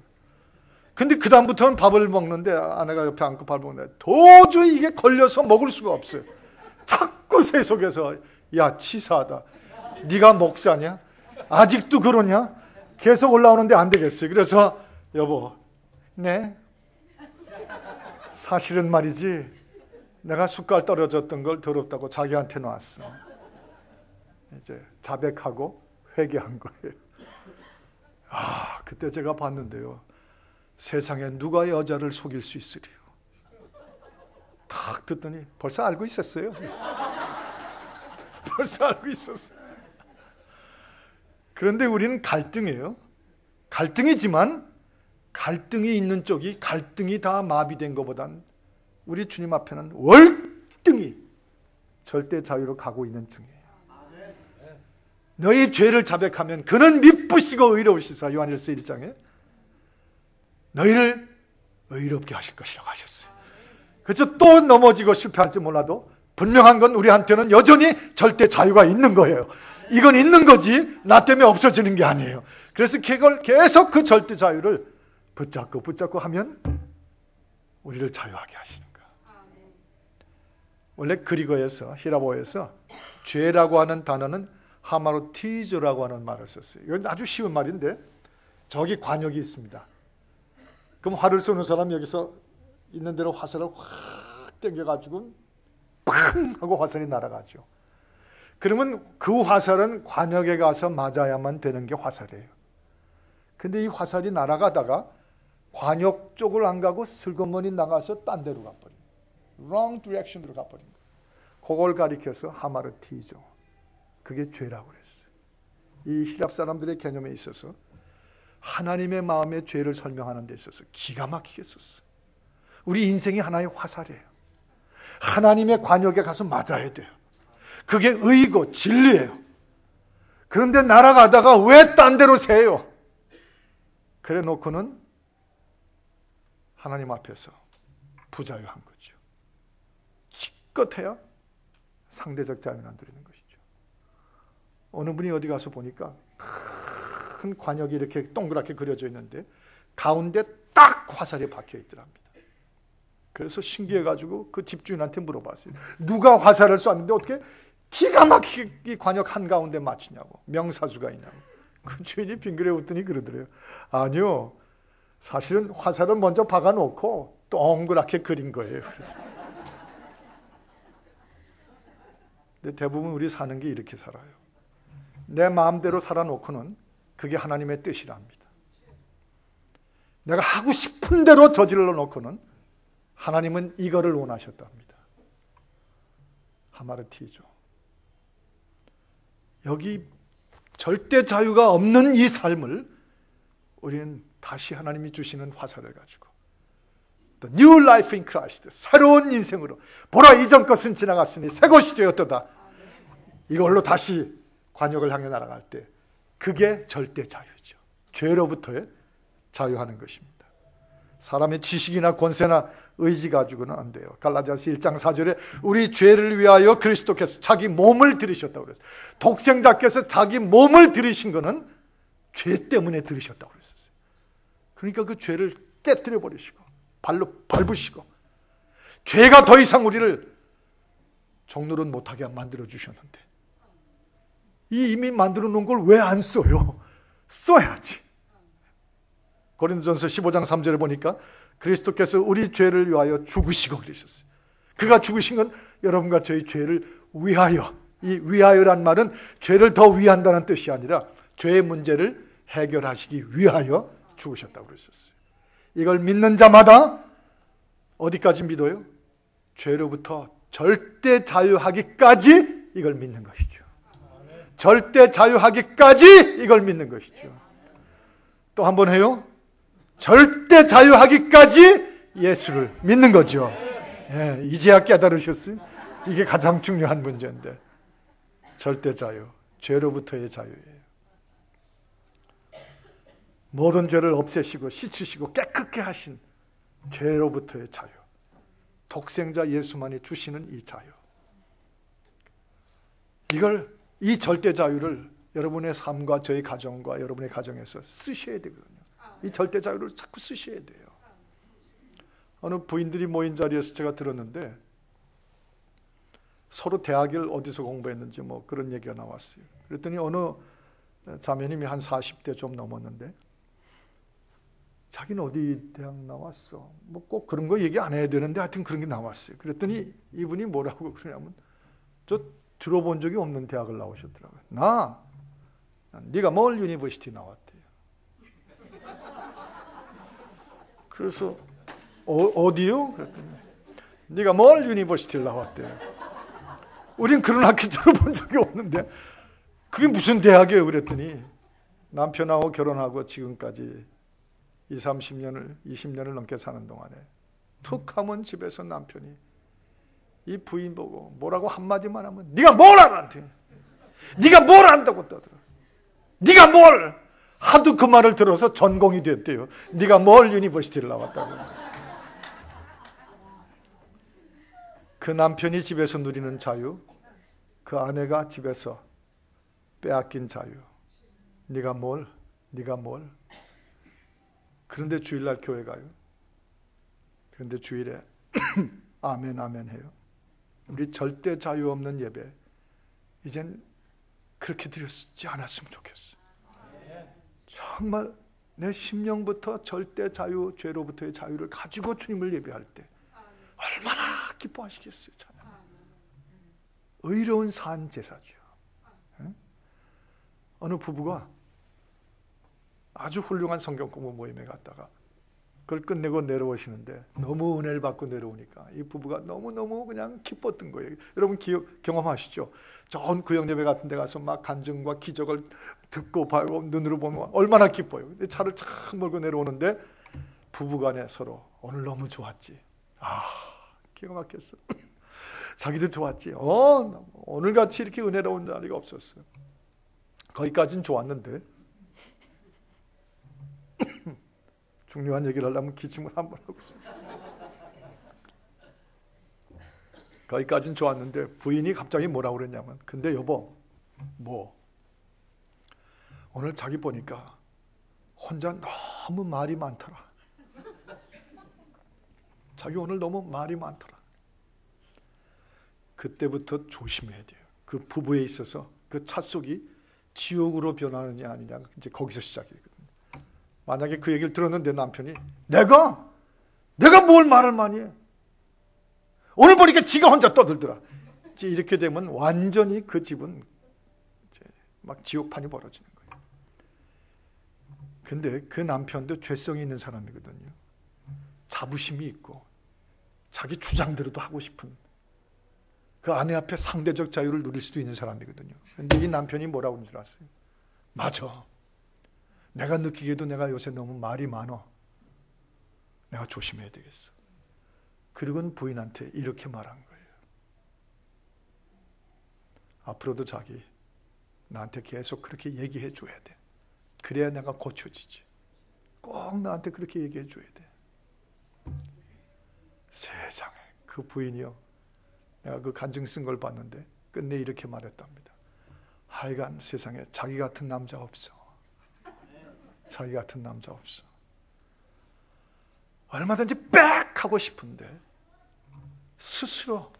근데 그 다음부터는 밥을 먹는데 아내가 옆에 앉고 밥을 먹는데 도저히 이게 걸려서 먹을 수가 없어요. 자꾸 새 속에서 야 치사하다. 네가 목사냐? 아직도 그러냐? 계속 올라오는데 안 되겠어요. 그래서 여보, 네? 사실은 말이지 내가 숟갈 떨어졌던 걸 더럽다고 자기한테 놨어. 이제 자백하고 회개한 거예요. 아, 그때 제가 봤는데요. 세상에 누가 여자를 속일 수 있으리요? 딱 듣더니 벌써 알고 있었어요. 벌써 알고 있었어요. 그런데 우리는 갈등이에요. 갈등이지만 갈등이 있는 쪽이 갈등이 다 마비된 것보단 우리 주님 앞에는 월등히 절대 자유로 가고 있는 중이에요. 너희 죄를 자백하면 그는 미쁘시고 의로우시사 요한일서 1장에 너희를 의롭게 하실 것이라고 하셨어요. 그렇죠? 또 넘어지고 실패할지 몰라도 분명한 건 우리한테는 여전히 절대 자유가 있는 거예요. 이건 있는 거지 나 때문에 없어지는 게 아니에요. 그래서 그걸 계속 그 절대 자유를 붙잡고 하면 우리를 자유하게 하시는 거예요. 원래 그리고에서 히라보에서 죄라고 하는 단어는 하마로티조라고 하는 말을 썼어요. 이건 아주 쉬운 말인데 저기 관역이 있습니다. 그럼 활을 쏘는 사람이 여기서 있는 대로 화살을 확 당겨가지고 팡 하고 화살이 날아가죠. 그러면 그 화살은 관역에 가서 맞아야만 되는 게 화살이에요. 근데 이 화살이 날아가다가 관역 쪽을 안 가고 슬그머니 나가서 딴 데로 가버린 거예요. wrong direction으로 가버린 거예요. 그걸 가리켜서 하마르티죠. 그게 죄라고 그랬어요. 이 히랍 사람들의 개념에 있어서 하나님의 마음의 죄를 설명하는 데 있어서 기가 막히게 썼어요. 우리 인생이 하나의 화살이에요. 하나님의 관역에 가서 맞아야 돼요. 그게 의고 진리예요. 그런데 날아가다가 왜 딴 데로 새요? 그래 놓고는 하나님 앞에서 부자유한 거죠. 기껏해야 상대적 자유는 안 누리는 것이죠. 어느 분이 어디 가서 보니까 큰 관역이 이렇게 동그랗게 그려져 있는데 가운데 딱 화살이 박혀 있더랍니다. 그래서 신기해가지고 그 집주인한테 물어봤어요. 누가 화살을 쐈는데 어떻게 기가 막히게 이 관역 한가운데 맞추냐고. 명사수가 있냐고. 그 주인이 빙그레 웃더니 그러더래요. 아니요. 사실은 화살을 먼저 박아놓고 동그랗게 그린 거예요. 근데 대부분 우리 사는 게 이렇게 살아요. 내 마음대로 살아놓고는 그게 하나님의 뜻이랍니다. 내가 하고 싶은 대로 저질러 놓고는 하나님은 이거를 원하셨답니다. 하마르티죠. 여기 절대 자유가 없는 이 삶을 우리는 다시 하나님이 주시는 화살을 가지고 The new life in Christ, 새로운 인생으로 보라 이전 것은 지나갔으니 새 것이 되었도다. 이걸로 다시 관역을 향해 날아갈 때 그게 절대 자유죠. 죄로부터의 자유하는 것입니다. 사람의 지식이나 권세나 의지 가지고는 안 돼요. 갈라디아서 1장 4절에 우리 죄를 위하여 그리스도께서 자기 몸을 들이셨다고 그랬어요. 독생자께서 자기 몸을 들이신 거는 죄 때문에 들이셨다고 그랬어요. 그러니까 그 죄를 깨뜨려 버리시고 발로 밟으시고 죄가 더 이상 우리를 종노릇 못하게 만들어 주셨는데 이미 만들어 놓은 걸 왜 안 써요? 써야지. 고린도전서 15장 3절에 보니까 그리스도께서 우리 죄를 위하여 죽으시고 그러셨어요. 그가 죽으신 건 여러분과 저희 죄를 위하여, 이 위하여란 말은 죄를 더 위한다는 뜻이 아니라 죄의 문제를 해결하시기 위하여 죽으셨다고 그랬었어요. 이걸 믿는 자마다 어디까지 믿어요? 죄로부터 절대 자유하기까지 이걸 믿는 것이죠. 절대 자유하기까지 이걸 믿는 것이죠. 또 한 번 해요. 절대 자유하기까지 예수를 믿는 거죠. 예, 이제야 깨달으셨어요? 이게 가장 중요한 문제인데 절대 자유, 죄로부터의 자유예요. 모든 죄를 없애시고 씻으시고 깨끗게 하신 죄로부터의 자유, 독생자 예수만이 주시는 이 자유, 이 절대 자유를 여러분의 삶과 저희 가정과 여러분의 가정에서 쓰셔야 되거든요. 이 절대 자유를 자꾸 쓰셔야 돼요. 어느 부인들이 모인 자리에서 제가 들었는데 서로 대학을 어디서 공부했는지 뭐 그런 얘기가 나왔어요. 그랬더니 어느 자매님이 한 40대 좀 넘었는데 자기는 어디 대학 나왔어. 뭐 꼭 그런 거 얘기 안 해야 되는데 하여튼 그런 게 나왔어요. 그랬더니 이분이 뭐라고 그러냐면 저 들어본 적이 없는 대학을 나오셨더라고요. 네가 뭘 유니버시티 나왔대요. 그래서 어디요? 그랬더니 네가 뭘 유니버시티를 나왔대요. 우린 그런 학교 들어본 적이 없는데 그게 무슨 대학이에요? 그랬더니 남편하고 결혼하고 지금까지 20년을 넘게 사는 동안에 툭 하면 집에서 남편이 이 부인 보고 뭐라고 한마디만 하면 네가 뭘 알아? 네가 뭘 안다고 떠들어. 네가 뭘 하도 그 말을 들어서 전공이 됐대요. 네가 뭘 유니버시티를 나왔다고. 그 남편이 집에서 누리는 자유, 그 아내가 집에서 빼앗긴 자유. 네가 뭘? 그런데 주일날 교회 가요. 그런데 주일에 아멘 아멘 해요. 우리 절대 자유 없는 예배 이젠 그렇게 드렸지 않았으면 좋겠어요. 정말 내 심령부터 절대 자유, 죄로부터의 자유를 가지고 주님을 예배할 때 얼마나 기뻐하시겠어요. 의로운 산 제사죠. 어느 부부가 아주 훌륭한 성경 공부 모임에 갔다가 그걸 끝내고 내려오시는데 너무 은혜를 받고 내려오니까 이 부부가 너무너무 그냥 기뻤던 거예요. 여러분 경험하시죠? 좋은 구역 예배 같은 데 가서 막 간증과 기적을 듣고 봐요. 눈으로 보면 얼마나 기뻐요. 근데 차를 쫙 몰고 내려오는데 부부간에 서로 오늘 너무 좋았지. 기가 막혔어. 자기도 좋았지. 오늘같이 이렇게 은혜로운 자리가 없었어요. 거기까지는 좋았는데 중요한 얘기를 하려면 기침을 한번 하고 있습니다. 거기까지는 좋았는데 부인이 갑자기 뭐라고 그랬냐면 근데 여보 오늘 자기 보니까 혼자 너무 말이 많더라. 자기 오늘 너무 말이 많더라. 그때부터 조심해야 돼요. 그 부부에 있어서 그 찻속이 지옥으로 변하느냐 아니냐 이제 거기서 시작이거든요. 만약에 그 얘기를 들었는데 남편이 내가 뭘 말을 많이 해. 오늘 보니까 지가 혼자 떠들더라. 이제 이렇게 되면 완전히 그 집은 이제 막 지옥판이 벌어지는 거예요. 근데 그 남편도 죄성이 있는 사람이거든요. 자부심이 있고 자기 주장대로도 하고 싶은 그 아내 앞에 상대적 자유를 누릴 수도 있는 사람이거든요. 근데 이 남편이 뭐라고 하는 줄 아세요? 맞아. 내가 느끼기에도 내가 요새 너무 말이 많아. 내가 조심해야 되겠어. 그리고는 부인한테 이렇게 말한 거예요. 앞으로도 자기 나한테 계속 그렇게 얘기해 줘야 돼. 그래야 내가 고쳐지지. 꼭 나한테 그렇게 얘기해 줘야 돼. 세상에 그 부인이요. 내가 그 간증 쓴 걸 봤는데 끝내 이렇게 말했답니다. 하여간 세상에 자기 같은 남자 없어. 자기 같은 남자 없어. 얼마든지 빽 하고 싶은데 스스로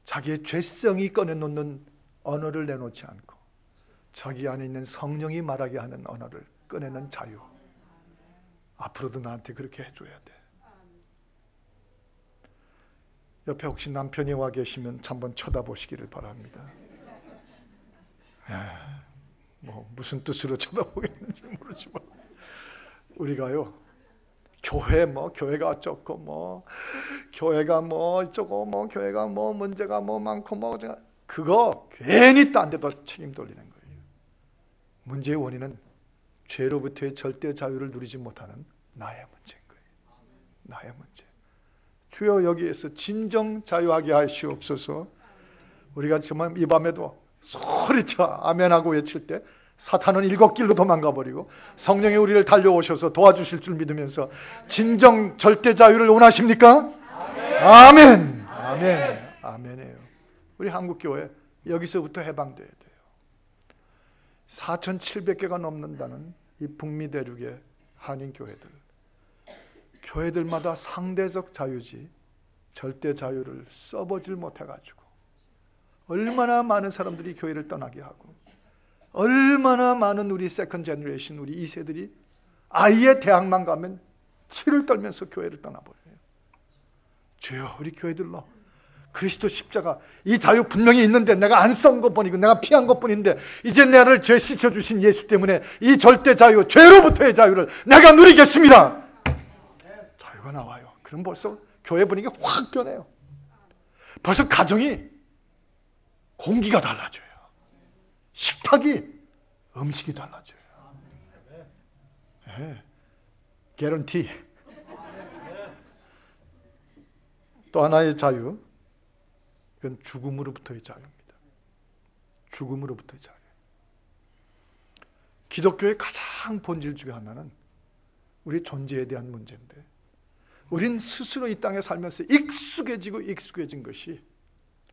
자기의 죄성이 꺼내놓는 언어를 내놓지 않고 자기 안에 있는 성령이 말하게 하는 언어를 꺼내는 자유. 앞으로도 나한테 그렇게 해줘야 돼. 옆에 혹시 남편이 와 계시면 한번 쳐다보시기를 바랍니다. 뭐 무슨 뜻으로 쳐다보겠는지 모르지만 우리가요 교회가 어쩌고 교회가 어쩌고 교회가 문제가 많고 그거 괜히 딴 데도 책임 돌리는 거예요. 문제의 원인은 죄로부터의 절대 자유를 누리지 못하는 나의 문제인 거예요. 나의 문제. 주여 여기에서 진정 자유하게 하시옵소서. 우리가 정말 이 밤에도 소리쳐 아멘하고 외칠 때 사탄은 일곱 길로 도망가 버리고 성령이 우리를 달려오셔서 도와주실 줄 믿으면서 진정 절대 자유를 원하십니까? 아멘. 아멘. 아멘이에요. 우리 한국교회 여기서부터 해방돼야 돼요. 4,700개가 넘는다는 이 북미 대륙의 한인 교회들마다 상대적 자유지 절대 자유를 써보질 못해가지고 얼마나 많은 사람들이 교회를 떠나게 하고 얼마나 많은 우리 세컨 제너레이션, 우리 2세들이 아예 대학만 가면 치를 떨면서 교회를 떠나버려요. 주여, 우리 교회들로 그리스도 십자가, 이 자유 분명히 있는데 내가 안 써온 것뿐이고 내가 피한 것뿐인데 이제 나를 죄 씻어주신 예수 때문에 이 절대 자유, 죄로부터의 자유를 내가 누리겠습니다. 자유가 나와요. 그럼 벌써 교회 분위기가 확 변해요. 벌써 가정이 공기가 달라져요. 식탁이, 음식이 달라져요. 네. 개런티. 또 하나의 자유, 이건 죽음으로부터의 자유입니다. 죽음으로부터의 자유. 기독교의 가장 본질 중에 하나는 우리 존재에 대한 문제인데, 우린 스스로 이 땅에 살면서 익숙해진 것이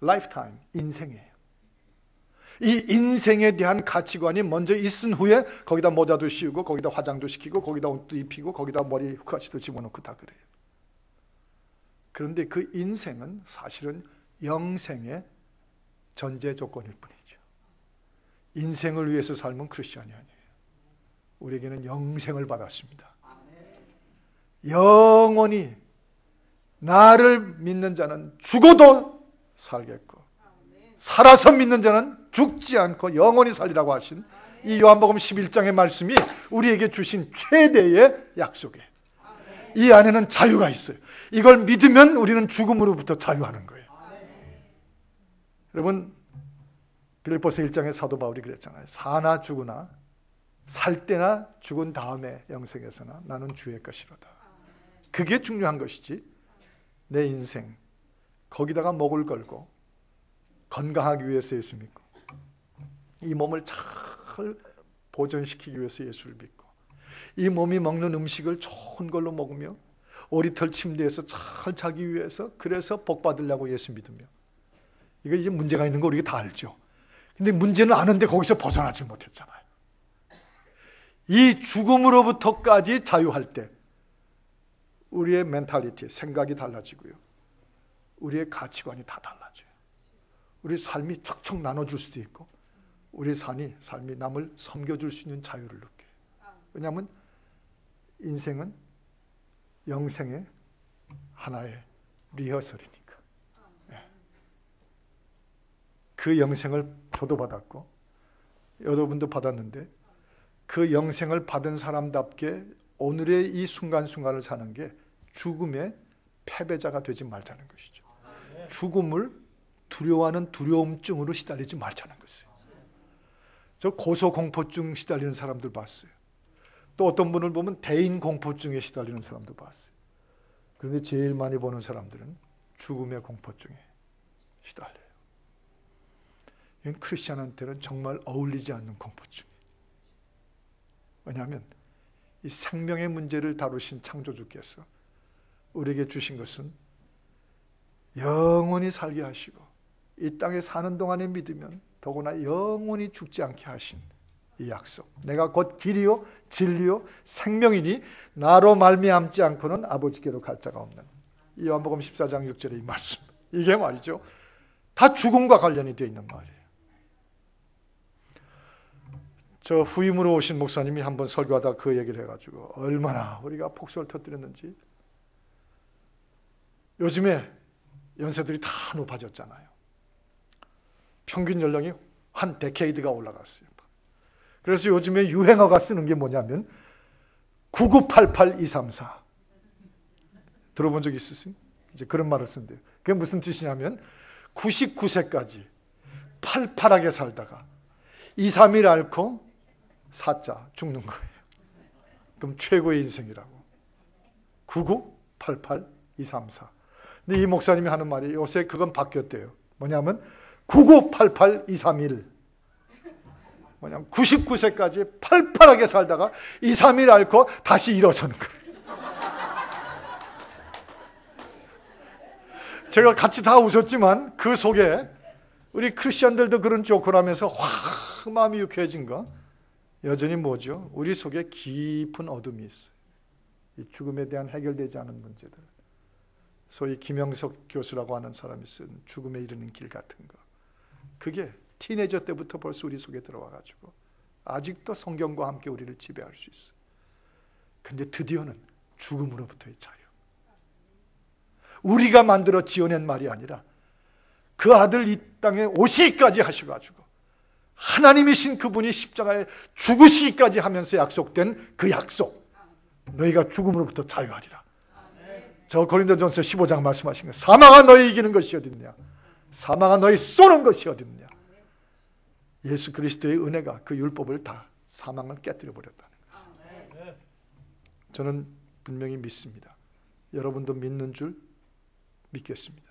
라이프타임, 인생이에요. 이 인생에 대한 가치관이 먼저 있은 후에 거기다 모자도 씌우고 거기다 화장도 시키고 거기다 옷도 입히고 거기다 머리 후카치도 집어넣고 다 그래요. 그런데 그 인생은 사실은 영생의 전제 조건일 뿐이죠. 인생을 위해서 삶은 크리스천이 아니에요. 우리에게는 영생을 받았습니다. 영원히 나를 믿는 자는 죽어도 살겠고 살아서 믿는 자는 죽지 않고 영원히 살리라고 하신 이 요한복음 11장의 말씀이 우리에게 주신 최대의 약속이에요. 이 안에는 자유가 있어요. 이걸 믿으면 우리는 죽음으로부터 자유하는 거예요. 여러분, 빌립보서 1장의 사도 바울이 그랬잖아요. 사나 죽으나 살 때나 죽은 다음에 영생에서나 나는 주의 것이로다. 그게 중요한 것이지 내 인생 거기다가 목을 걸고 건강하기 위해서 예수 믿고 이 몸을 잘 보존시키기 위해서 예수를 믿고 이 몸이 먹는 음식을 좋은 걸로 먹으며 오리털 침대에서 잘 자기 위해서 그래서 복 받으려고 예수 믿으며 이거 이제 문제가 있는 거 우리가 다 알죠. 근데 문제는 아는데 거기서 벗어나지 못했잖아요. 이 죽음으로부터까지 자유할 때 우리의 멘탈리티, 생각이 달라지고요. 우리의 가치관이 다 달라져요. 우리 삶이 척척 나눠줄 수도 있고 우리 삶이 남을 섬겨줄 수 있는 자유를 느껴요. 왜냐하면 인생은 영생의 하나의 리허설이니까. 그 영생을 저도 받았고 여러분도 받았는데 그 영생을 받은 사람답게 오늘의 이 순간순간을 사는 게 죽음의 패배자가 되지 말자는 것이죠. 죽음을 두려워하는 두려움증으로 시달리지 말자는 것이에요. 저 고소공포증 시달리는 사람들 봤어요. 또 어떤 분을 보면 대인공포증에 시달리는 사람도 봤어요. 그런데 제일 많이 보는 사람들은 죽음의 공포증에 시달려요. 이건 크리스천한테는 정말 어울리지 않는 공포증이에요. 왜냐하면 이 생명의 문제를 다루신 창조주께서 우리에게 주신 것은 영원히 살게 하시고 이 땅에 사는 동안에 믿으면 더구나 영원히 죽지 않게 하신 이 약속. 내가 곧 길이요 진리요 생명이니 나로 말미암지 않고는 아버지께로 갈 자가 없는 이 요한복음 14장 6절의 이 말씀. 이게 말이죠. 다 죽음과 관련이 되어 있는 말이에요. 저 후임으로 오신 목사님이 한번 설교하다 그 얘기를 해가지고 얼마나 우리가 폭소를 터뜨렸는지. 요즘에 연세들이 다 높아졌잖아요. 평균 연령이 한 데케이드가 올라갔어요. 그래서 요즘에 유행어가 쓰는 게 뭐냐면 9988234 들어본 적 있으세요? 이제 그런 말을 쓴대요. 그게 무슨 뜻이냐면 99세까지 팔팔하게 살다가 2, 3일 앓고 사자 죽는 거예요. 그럼 최고의 인생이라고. 9988234. 근데 이 목사님이 하는 말이 요새 그건 바뀌었대요. 뭐냐면 9988231. 뭐냐면 99세까지 팔팔하게 살다가 2, 3일 앓고 다시 일어서는 거예요. 제가 같이 다 웃었지만 그 속에 우리 크리스천들도 그런 조건하면서 확 마음이 유쾌해진 거 여전히 뭐죠? 우리 속에 깊은 어둠이 있어요. 이 죽음에 대한 해결되지 않은 문제들, 소위 김영석 교수라고 하는 사람이 쓴 죽음에 이르는 길 같은 거, 그게 티네이저 때부터 벌써 우리 속에 들어와가지고 아직도 성경과 함께 우리를 지배할 수 있어요. 근데 드디어는 죽음으로부터의 자유, 우리가 만들어 지어낸 말이 아니라 그 아들 이 땅에 오시기까지 하셔가지고 하나님이신 그분이 십자가에 죽으시기까지 하면서 약속된 그 약속, 너희가 죽음으로부터 자유하리라. 저 고린도전서 15장 말씀하신 거예요. 사망아 너희 이기는 것이 어딨냐, 사망아 너희 쏘는 것이 어딨냐. 예수 그리스도의 은혜가 그 율법을 다 사망을 깨뜨려 버렸다는 것입니다. 저는 분명히 믿습니다. 여러분도 믿는 줄 믿겠습니다.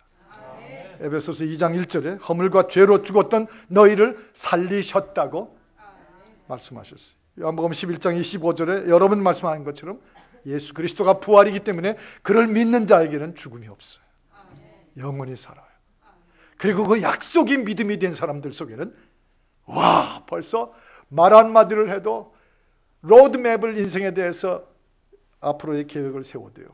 에베소서 2장 1절에 허물과 죄로 죽었던 너희를 살리셨다고 말씀하셨어요. 요한복음 11장 25절에 여러분 말씀하신 것처럼 예수 그리스도가 부활이기 때문에 그를 믿는 자에게는 죽음이 없어요. 영원히 살아요. 그리고 그 약속이 믿음이 된 사람들 속에는 와, 벌써 말 한마디를 해도 로드맵을, 인생에 대해서 앞으로의 계획을 세워도요,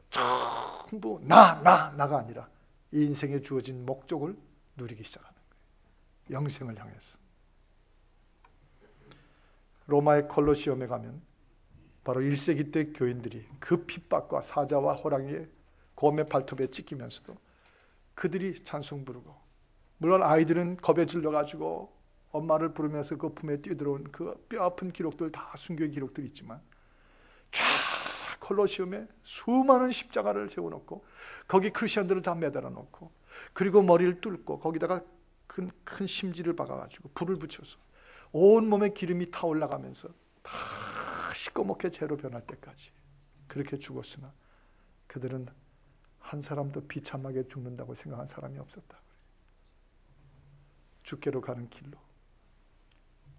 전부 나가 아니라 이 인생에 주어진 목적을 누리기 시작하는 거예요. 영생을 향해서. 로마의 콜로시움에 가면 바로 1세기 때 교인들이 그 핍박과 사자와 호랑이의 곰의 발톱에 찢기면서도 그들이 찬송 부르고, 물론 아이들은 겁에 질려가지고 엄마를 부르면서 그 품에 뛰어들어온 그 뼈아픈 기록들, 다 순교의 기록들이 있지만 쫙 콜로시움에 수많은 십자가를 세워놓고 거기 크리스천들을 다 매달아 놓고, 그리고 머리를 뚫고 거기다가 큰 심지를 박아가지고 불을 붙여서 온몸에 기름이 타올라가면서 다 시꺼멓게 죄로 변할 때까지 그렇게 죽었으나 그들은 한 사람도 비참하게 죽는다고 생각한 사람이 없었다. 죽게로 가는 길로,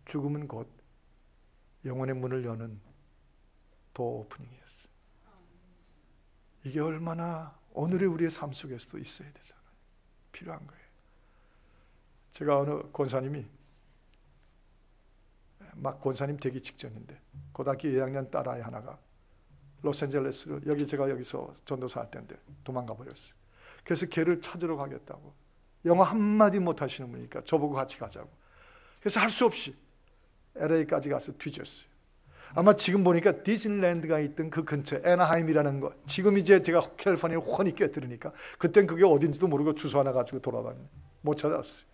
죽음은 곧 영혼의 문을 여는 도어 오프닝이었어요. 이게 얼마나 오늘의 우리의 삶 속에서도 있어야 되잖아요. 필요한 거예요. 제가 어느 권사님이 막 권사님 되기 직전인데 고등학교 2학년 딸아이 하나가 로스앤젤레스로, 제가 여기서 전도사 할 때인데 도망가 버렸어요. 그래서 걔를 찾으러 가겠다고, 영어 한마디 못 하시는 분이니까 저보고 같이 가자고. 그래서 할 수 없이 LA까지 가서 뒤졌어요. 아마 지금 보니까 디즈니랜드가 있던 그 근처에 애나하임이라는 거, 지금 이제 제가 캘리포니아를 훤히 꿰뚫으니까 그땐 그게 어딘지도 모르고 주소 하나 가지고 돌아다니는, 못 찾았어요.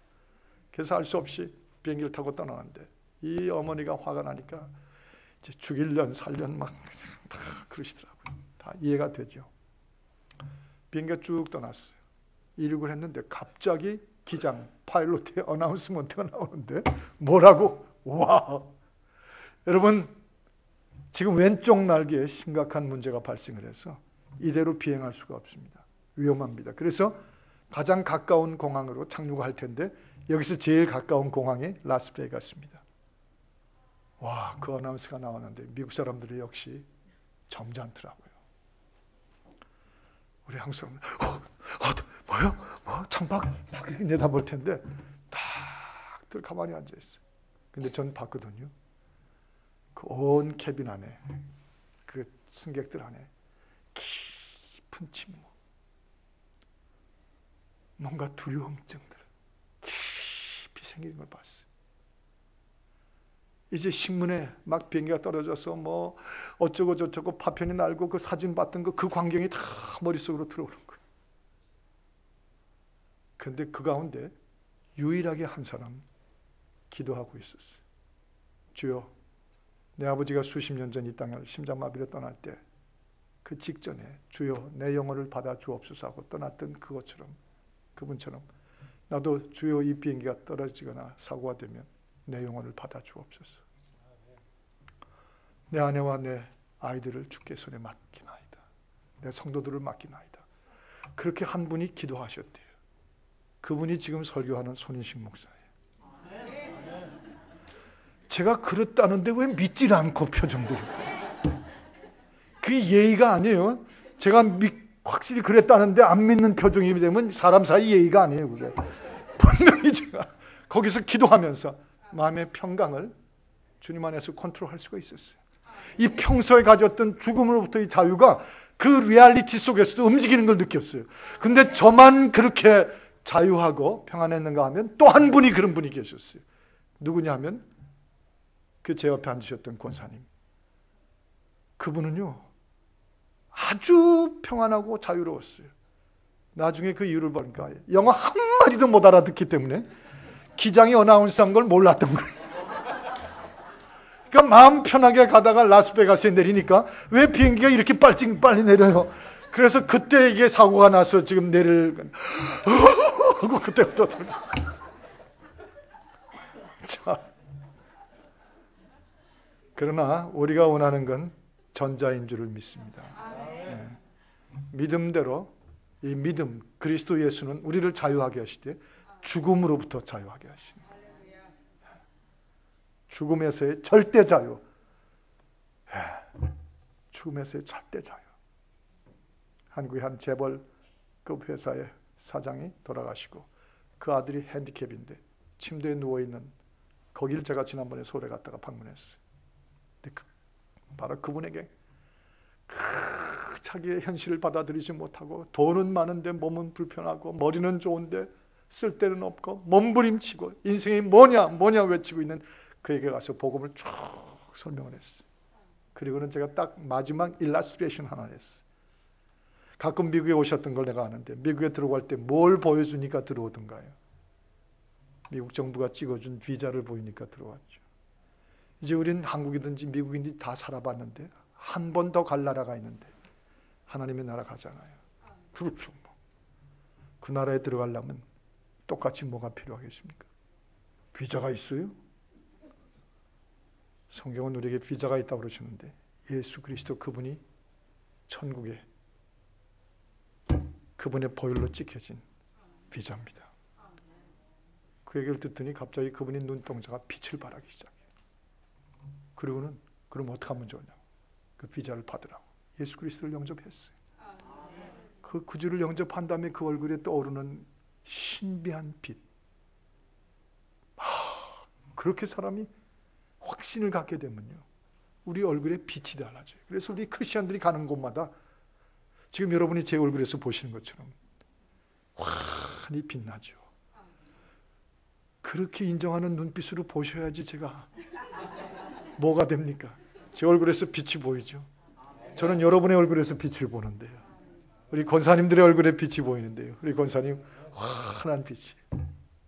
그래서 할 수 없이 비행기를 타고 떠나는데 이 어머니가 화가 나니까 이제 죽일련 살련 막 그러시더라고요. 다 이해가 되죠. 비행기가 쭉 떠났어요. 이륙을 했는데 갑자기 기장 파일럿의 어나운스먼트가 나오는데 뭐라고? 와! 여러분, 지금 왼쪽 날개에 심각한 문제가 발생을 해서 이대로 비행할 수가 없습니다. 위험합니다. 그래서 가장 가까운 공항으로 착륙할 텐데 여기서 제일 가까운 공항이 라스베이거스입니다. 와, 그 어나운스가 나왔는데 미국 사람들이 역시 점잖더라고요. 우리 한국 사람들 뭐요? 창밖 막 내다볼 텐데 딱 가만히 앉아있어요. 근데 전 봤거든요. 그 온 캐빈 안에, 그 승객들 안에 깊은 침묵, 뭔가 두려움증들 깊이 생기는 걸 봤어요. 이제 신문에 막 비행기가 떨어져서 뭐 어쩌고 저쩌고 파편이 날고 그 사진 봤던 거, 그 광경이 다 머릿속으로 들어오는 거예요. 근데 그 가운데 유일하게 한 사람 기도하고 있었어요. 주여, 내 아버지가 수십 년 전 이 땅을 심장마비로 떠날 때 그 직전에 주여 내 영혼을 받아 주옵소서 하고 떠났던 그것처럼, 그분처럼 나도 주여 이 비행기가 떨어지거나 사고가 되면 내 영혼을 받아 주옵소서. 내 아내와 내 아이들을 주께 손에 맡기나이다. 내 성도들을 맡기나이다. 그렇게 한 분이 기도하셨대요. 그분이 지금 설교하는 손인식 목사예요. 제가 그렇다는데 왜 믿질 않고 표정들이. 그게 예의가 아니에요. 제가 확실히 그랬다는데 안 믿는 표정이 되면 사람 사이 예의가 아니에요. 그게. 분명히 제가 거기서 기도하면서 마음의 평강을 주님 안에서 컨트롤할 수가 있었어요. 이 평소에 가졌던 죽음으로부터의 자유가 그 리얼리티 속에서도 움직이는 걸 느꼈어요. 근데 저만 그렇게 자유하고 평안했는가 하면 또 한 분이 그런 분이 계셨어요. 누구냐 하면 그 제 옆에 앉으셨던 권사님. 그분은요 아주 평안하고 자유로웠어요. 나중에 그 이유를 보니까 영어 한마디도 못 알아듣기 때문에 기장이 어나운서한 걸 몰랐던 거예요. 그러니까 마음 편하게 가다가 라스베가스에 내리니까 왜 비행기가 이렇게 빨리 내려요? 그래서 그때 이게 사고가 나서 지금 내릴 하고 그때부터 자, 그러나 우리가 원하는 건 전자인 줄을 믿습니다. 네. 믿음대로 이 믿음 그리스도 예수는 우리를 자유하게 하시되 죽음으로부터 자유하게 하십니다. 죽음에서의 절대 자유. 죽음에서의 절대 자유. 한국의 한 재벌급 회사의 사장이 돌아가시고 그 아들이 핸디캡인데 침대에 누워있는 거기를 제가 지난번에 서울에 갔다가 방문했어요. 근데 바로 그분에게 자기의 현실을 받아들이지 못하고 돈은 많은데 몸은 불편하고 머리는 좋은데 쓸 데는 없고 몸부림치고 인생이 뭐냐 외치고 있는 그에게 가서 복음을 쭉 설명을 했어요. 그리고는 제가 딱 마지막 일러스트레이션 하나 했어요. 가끔 미국에 오셨던 걸 내가 아는데 미국에 들어갈 때 뭘 보여주니까 들어오던가요? 미국 정부가 찍어준 비자를 보이니까 들어왔죠. 이제 우린 한국이든지 미국인지 다 살아봤는데 한 번 더 갈 나라가 있는데 하나님의 나라 가잖아요. 그렇죠. 그 나라에 들어가려면 똑같이 뭐가 필요하겠습니까? 비자가 있어요? 성경은 우리에게 비자가 있다고 그러시는데 예수 그리스도 그분이 천국에 그분의 보혈로 찍혀진 비자입니다. 그 얘기를 듣더니 갑자기 그분의 눈동자가 빛을 발하기 시작해요. 그리고는 그럼 어떻게 하면 좋냐고 그 비자를 받으라고 예수 그리스도를 영접했어요. 그 구주를 영접한 다음에 그 얼굴에 떠오르는 신비한 빛. 그렇게 사람이 확신을 갖게 되면요 우리 얼굴에 빛이 달라져요. 그래서 우리 크리스천들이 가는 곳마다 지금 여러분이 제 얼굴에서 보시는 것처럼 환히 빛나죠. 그렇게 인정하는 눈빛으로 보셔야지 제가 뭐가 됩니까? 제 얼굴에서 빛이 보이죠. 저는 여러분의 얼굴에서 빛을 보는데요. 우리 권사님들의 얼굴에 빛이 보이는데요. 우리 권사님 환한 빛이.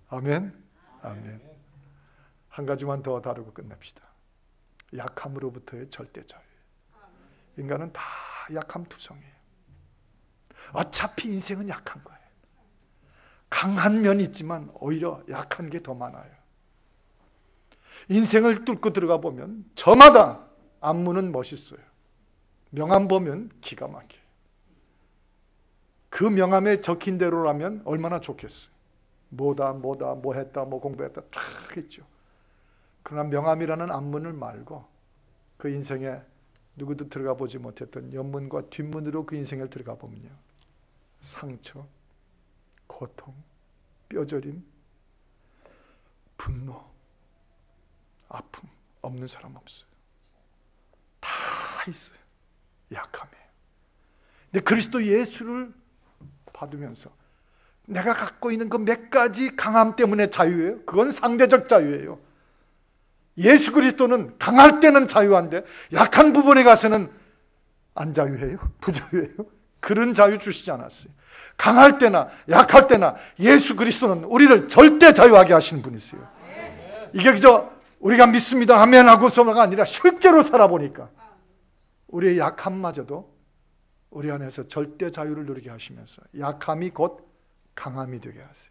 아멘. 아멘. 한 가지만 더 다루고 끝냅시다. 약함으로부터의 절대 자유. 인간은 다 약함 투성이에요. 어차피 인생은 약한 거예요. 강한 면이 있지만 오히려 약한 게 더 많아요. 인생을 뚫고 들어가 보면 저마다 안무는 멋있어요. 명함 보면 기가 막혀요. 그 명함에 적힌 대로라면 얼마나 좋겠어요. 뭐 했다, 뭐 공부했다 쫙 했죠. 그러나 명함이라는 앞문을 말고 그 인생에 누구도 들어가 보지 못했던 옆문과 뒷문으로 그 인생을 들어가 보면요 상처, 고통, 뼈저림, 분노, 아픔 없는 사람 없어요. 다 있어요. 약함이에요. 근데 그리스도 예수를 받으면서 내가 갖고 있는 그 몇 가지 강함 때문에 자유예요. 그건 상대적 자유예요. 예수 그리스도는 강할 때는 자유한데 약한 부분에 가서는 안 자유해요? 부자유해요? 그런 자유 주시지 않았어요. 강할 때나 약할 때나 예수 그리스도는 우리를 절대 자유하게 하시는 분이세요. 이게 그저 우리가 믿습니다 아멘 하고서가 아니라 실제로 살아보니까 우리의 약함마저도 우리 안에서 절대 자유를 누리게 하시면서 약함이 곧 강함이 되게 하세요.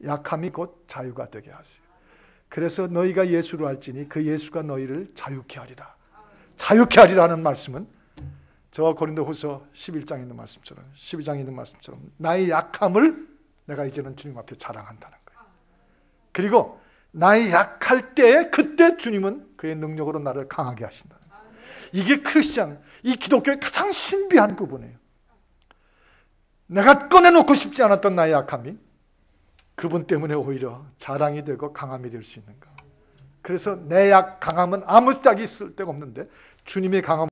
약함이 곧 자유가 되게 하세요. 그래서 너희가 예수를 알지니 그 예수가 너희를 자유케 하리라. 자유케 하리라는 말씀은 저와 고린도후서 11장에 있는 말씀처럼 12장에 있는 말씀처럼 나의 약함을 내가 이제는 주님 앞에 자랑한다는 거예요. 그리고 나의 약할 때 그때 주님은 그의 능력으로 나를 강하게 하신다는 거예요. 이게 크리스천, 이 기독교의 가장 신비한 부분이에요. 내가 꺼내놓고 싶지 않았던 나의 약함이 그분 때문에 오히려 자랑이 되고 강함이 될 수 있는가. 그래서 내 강함은 아무 짝이 있을 데가 없는데 주님의 강함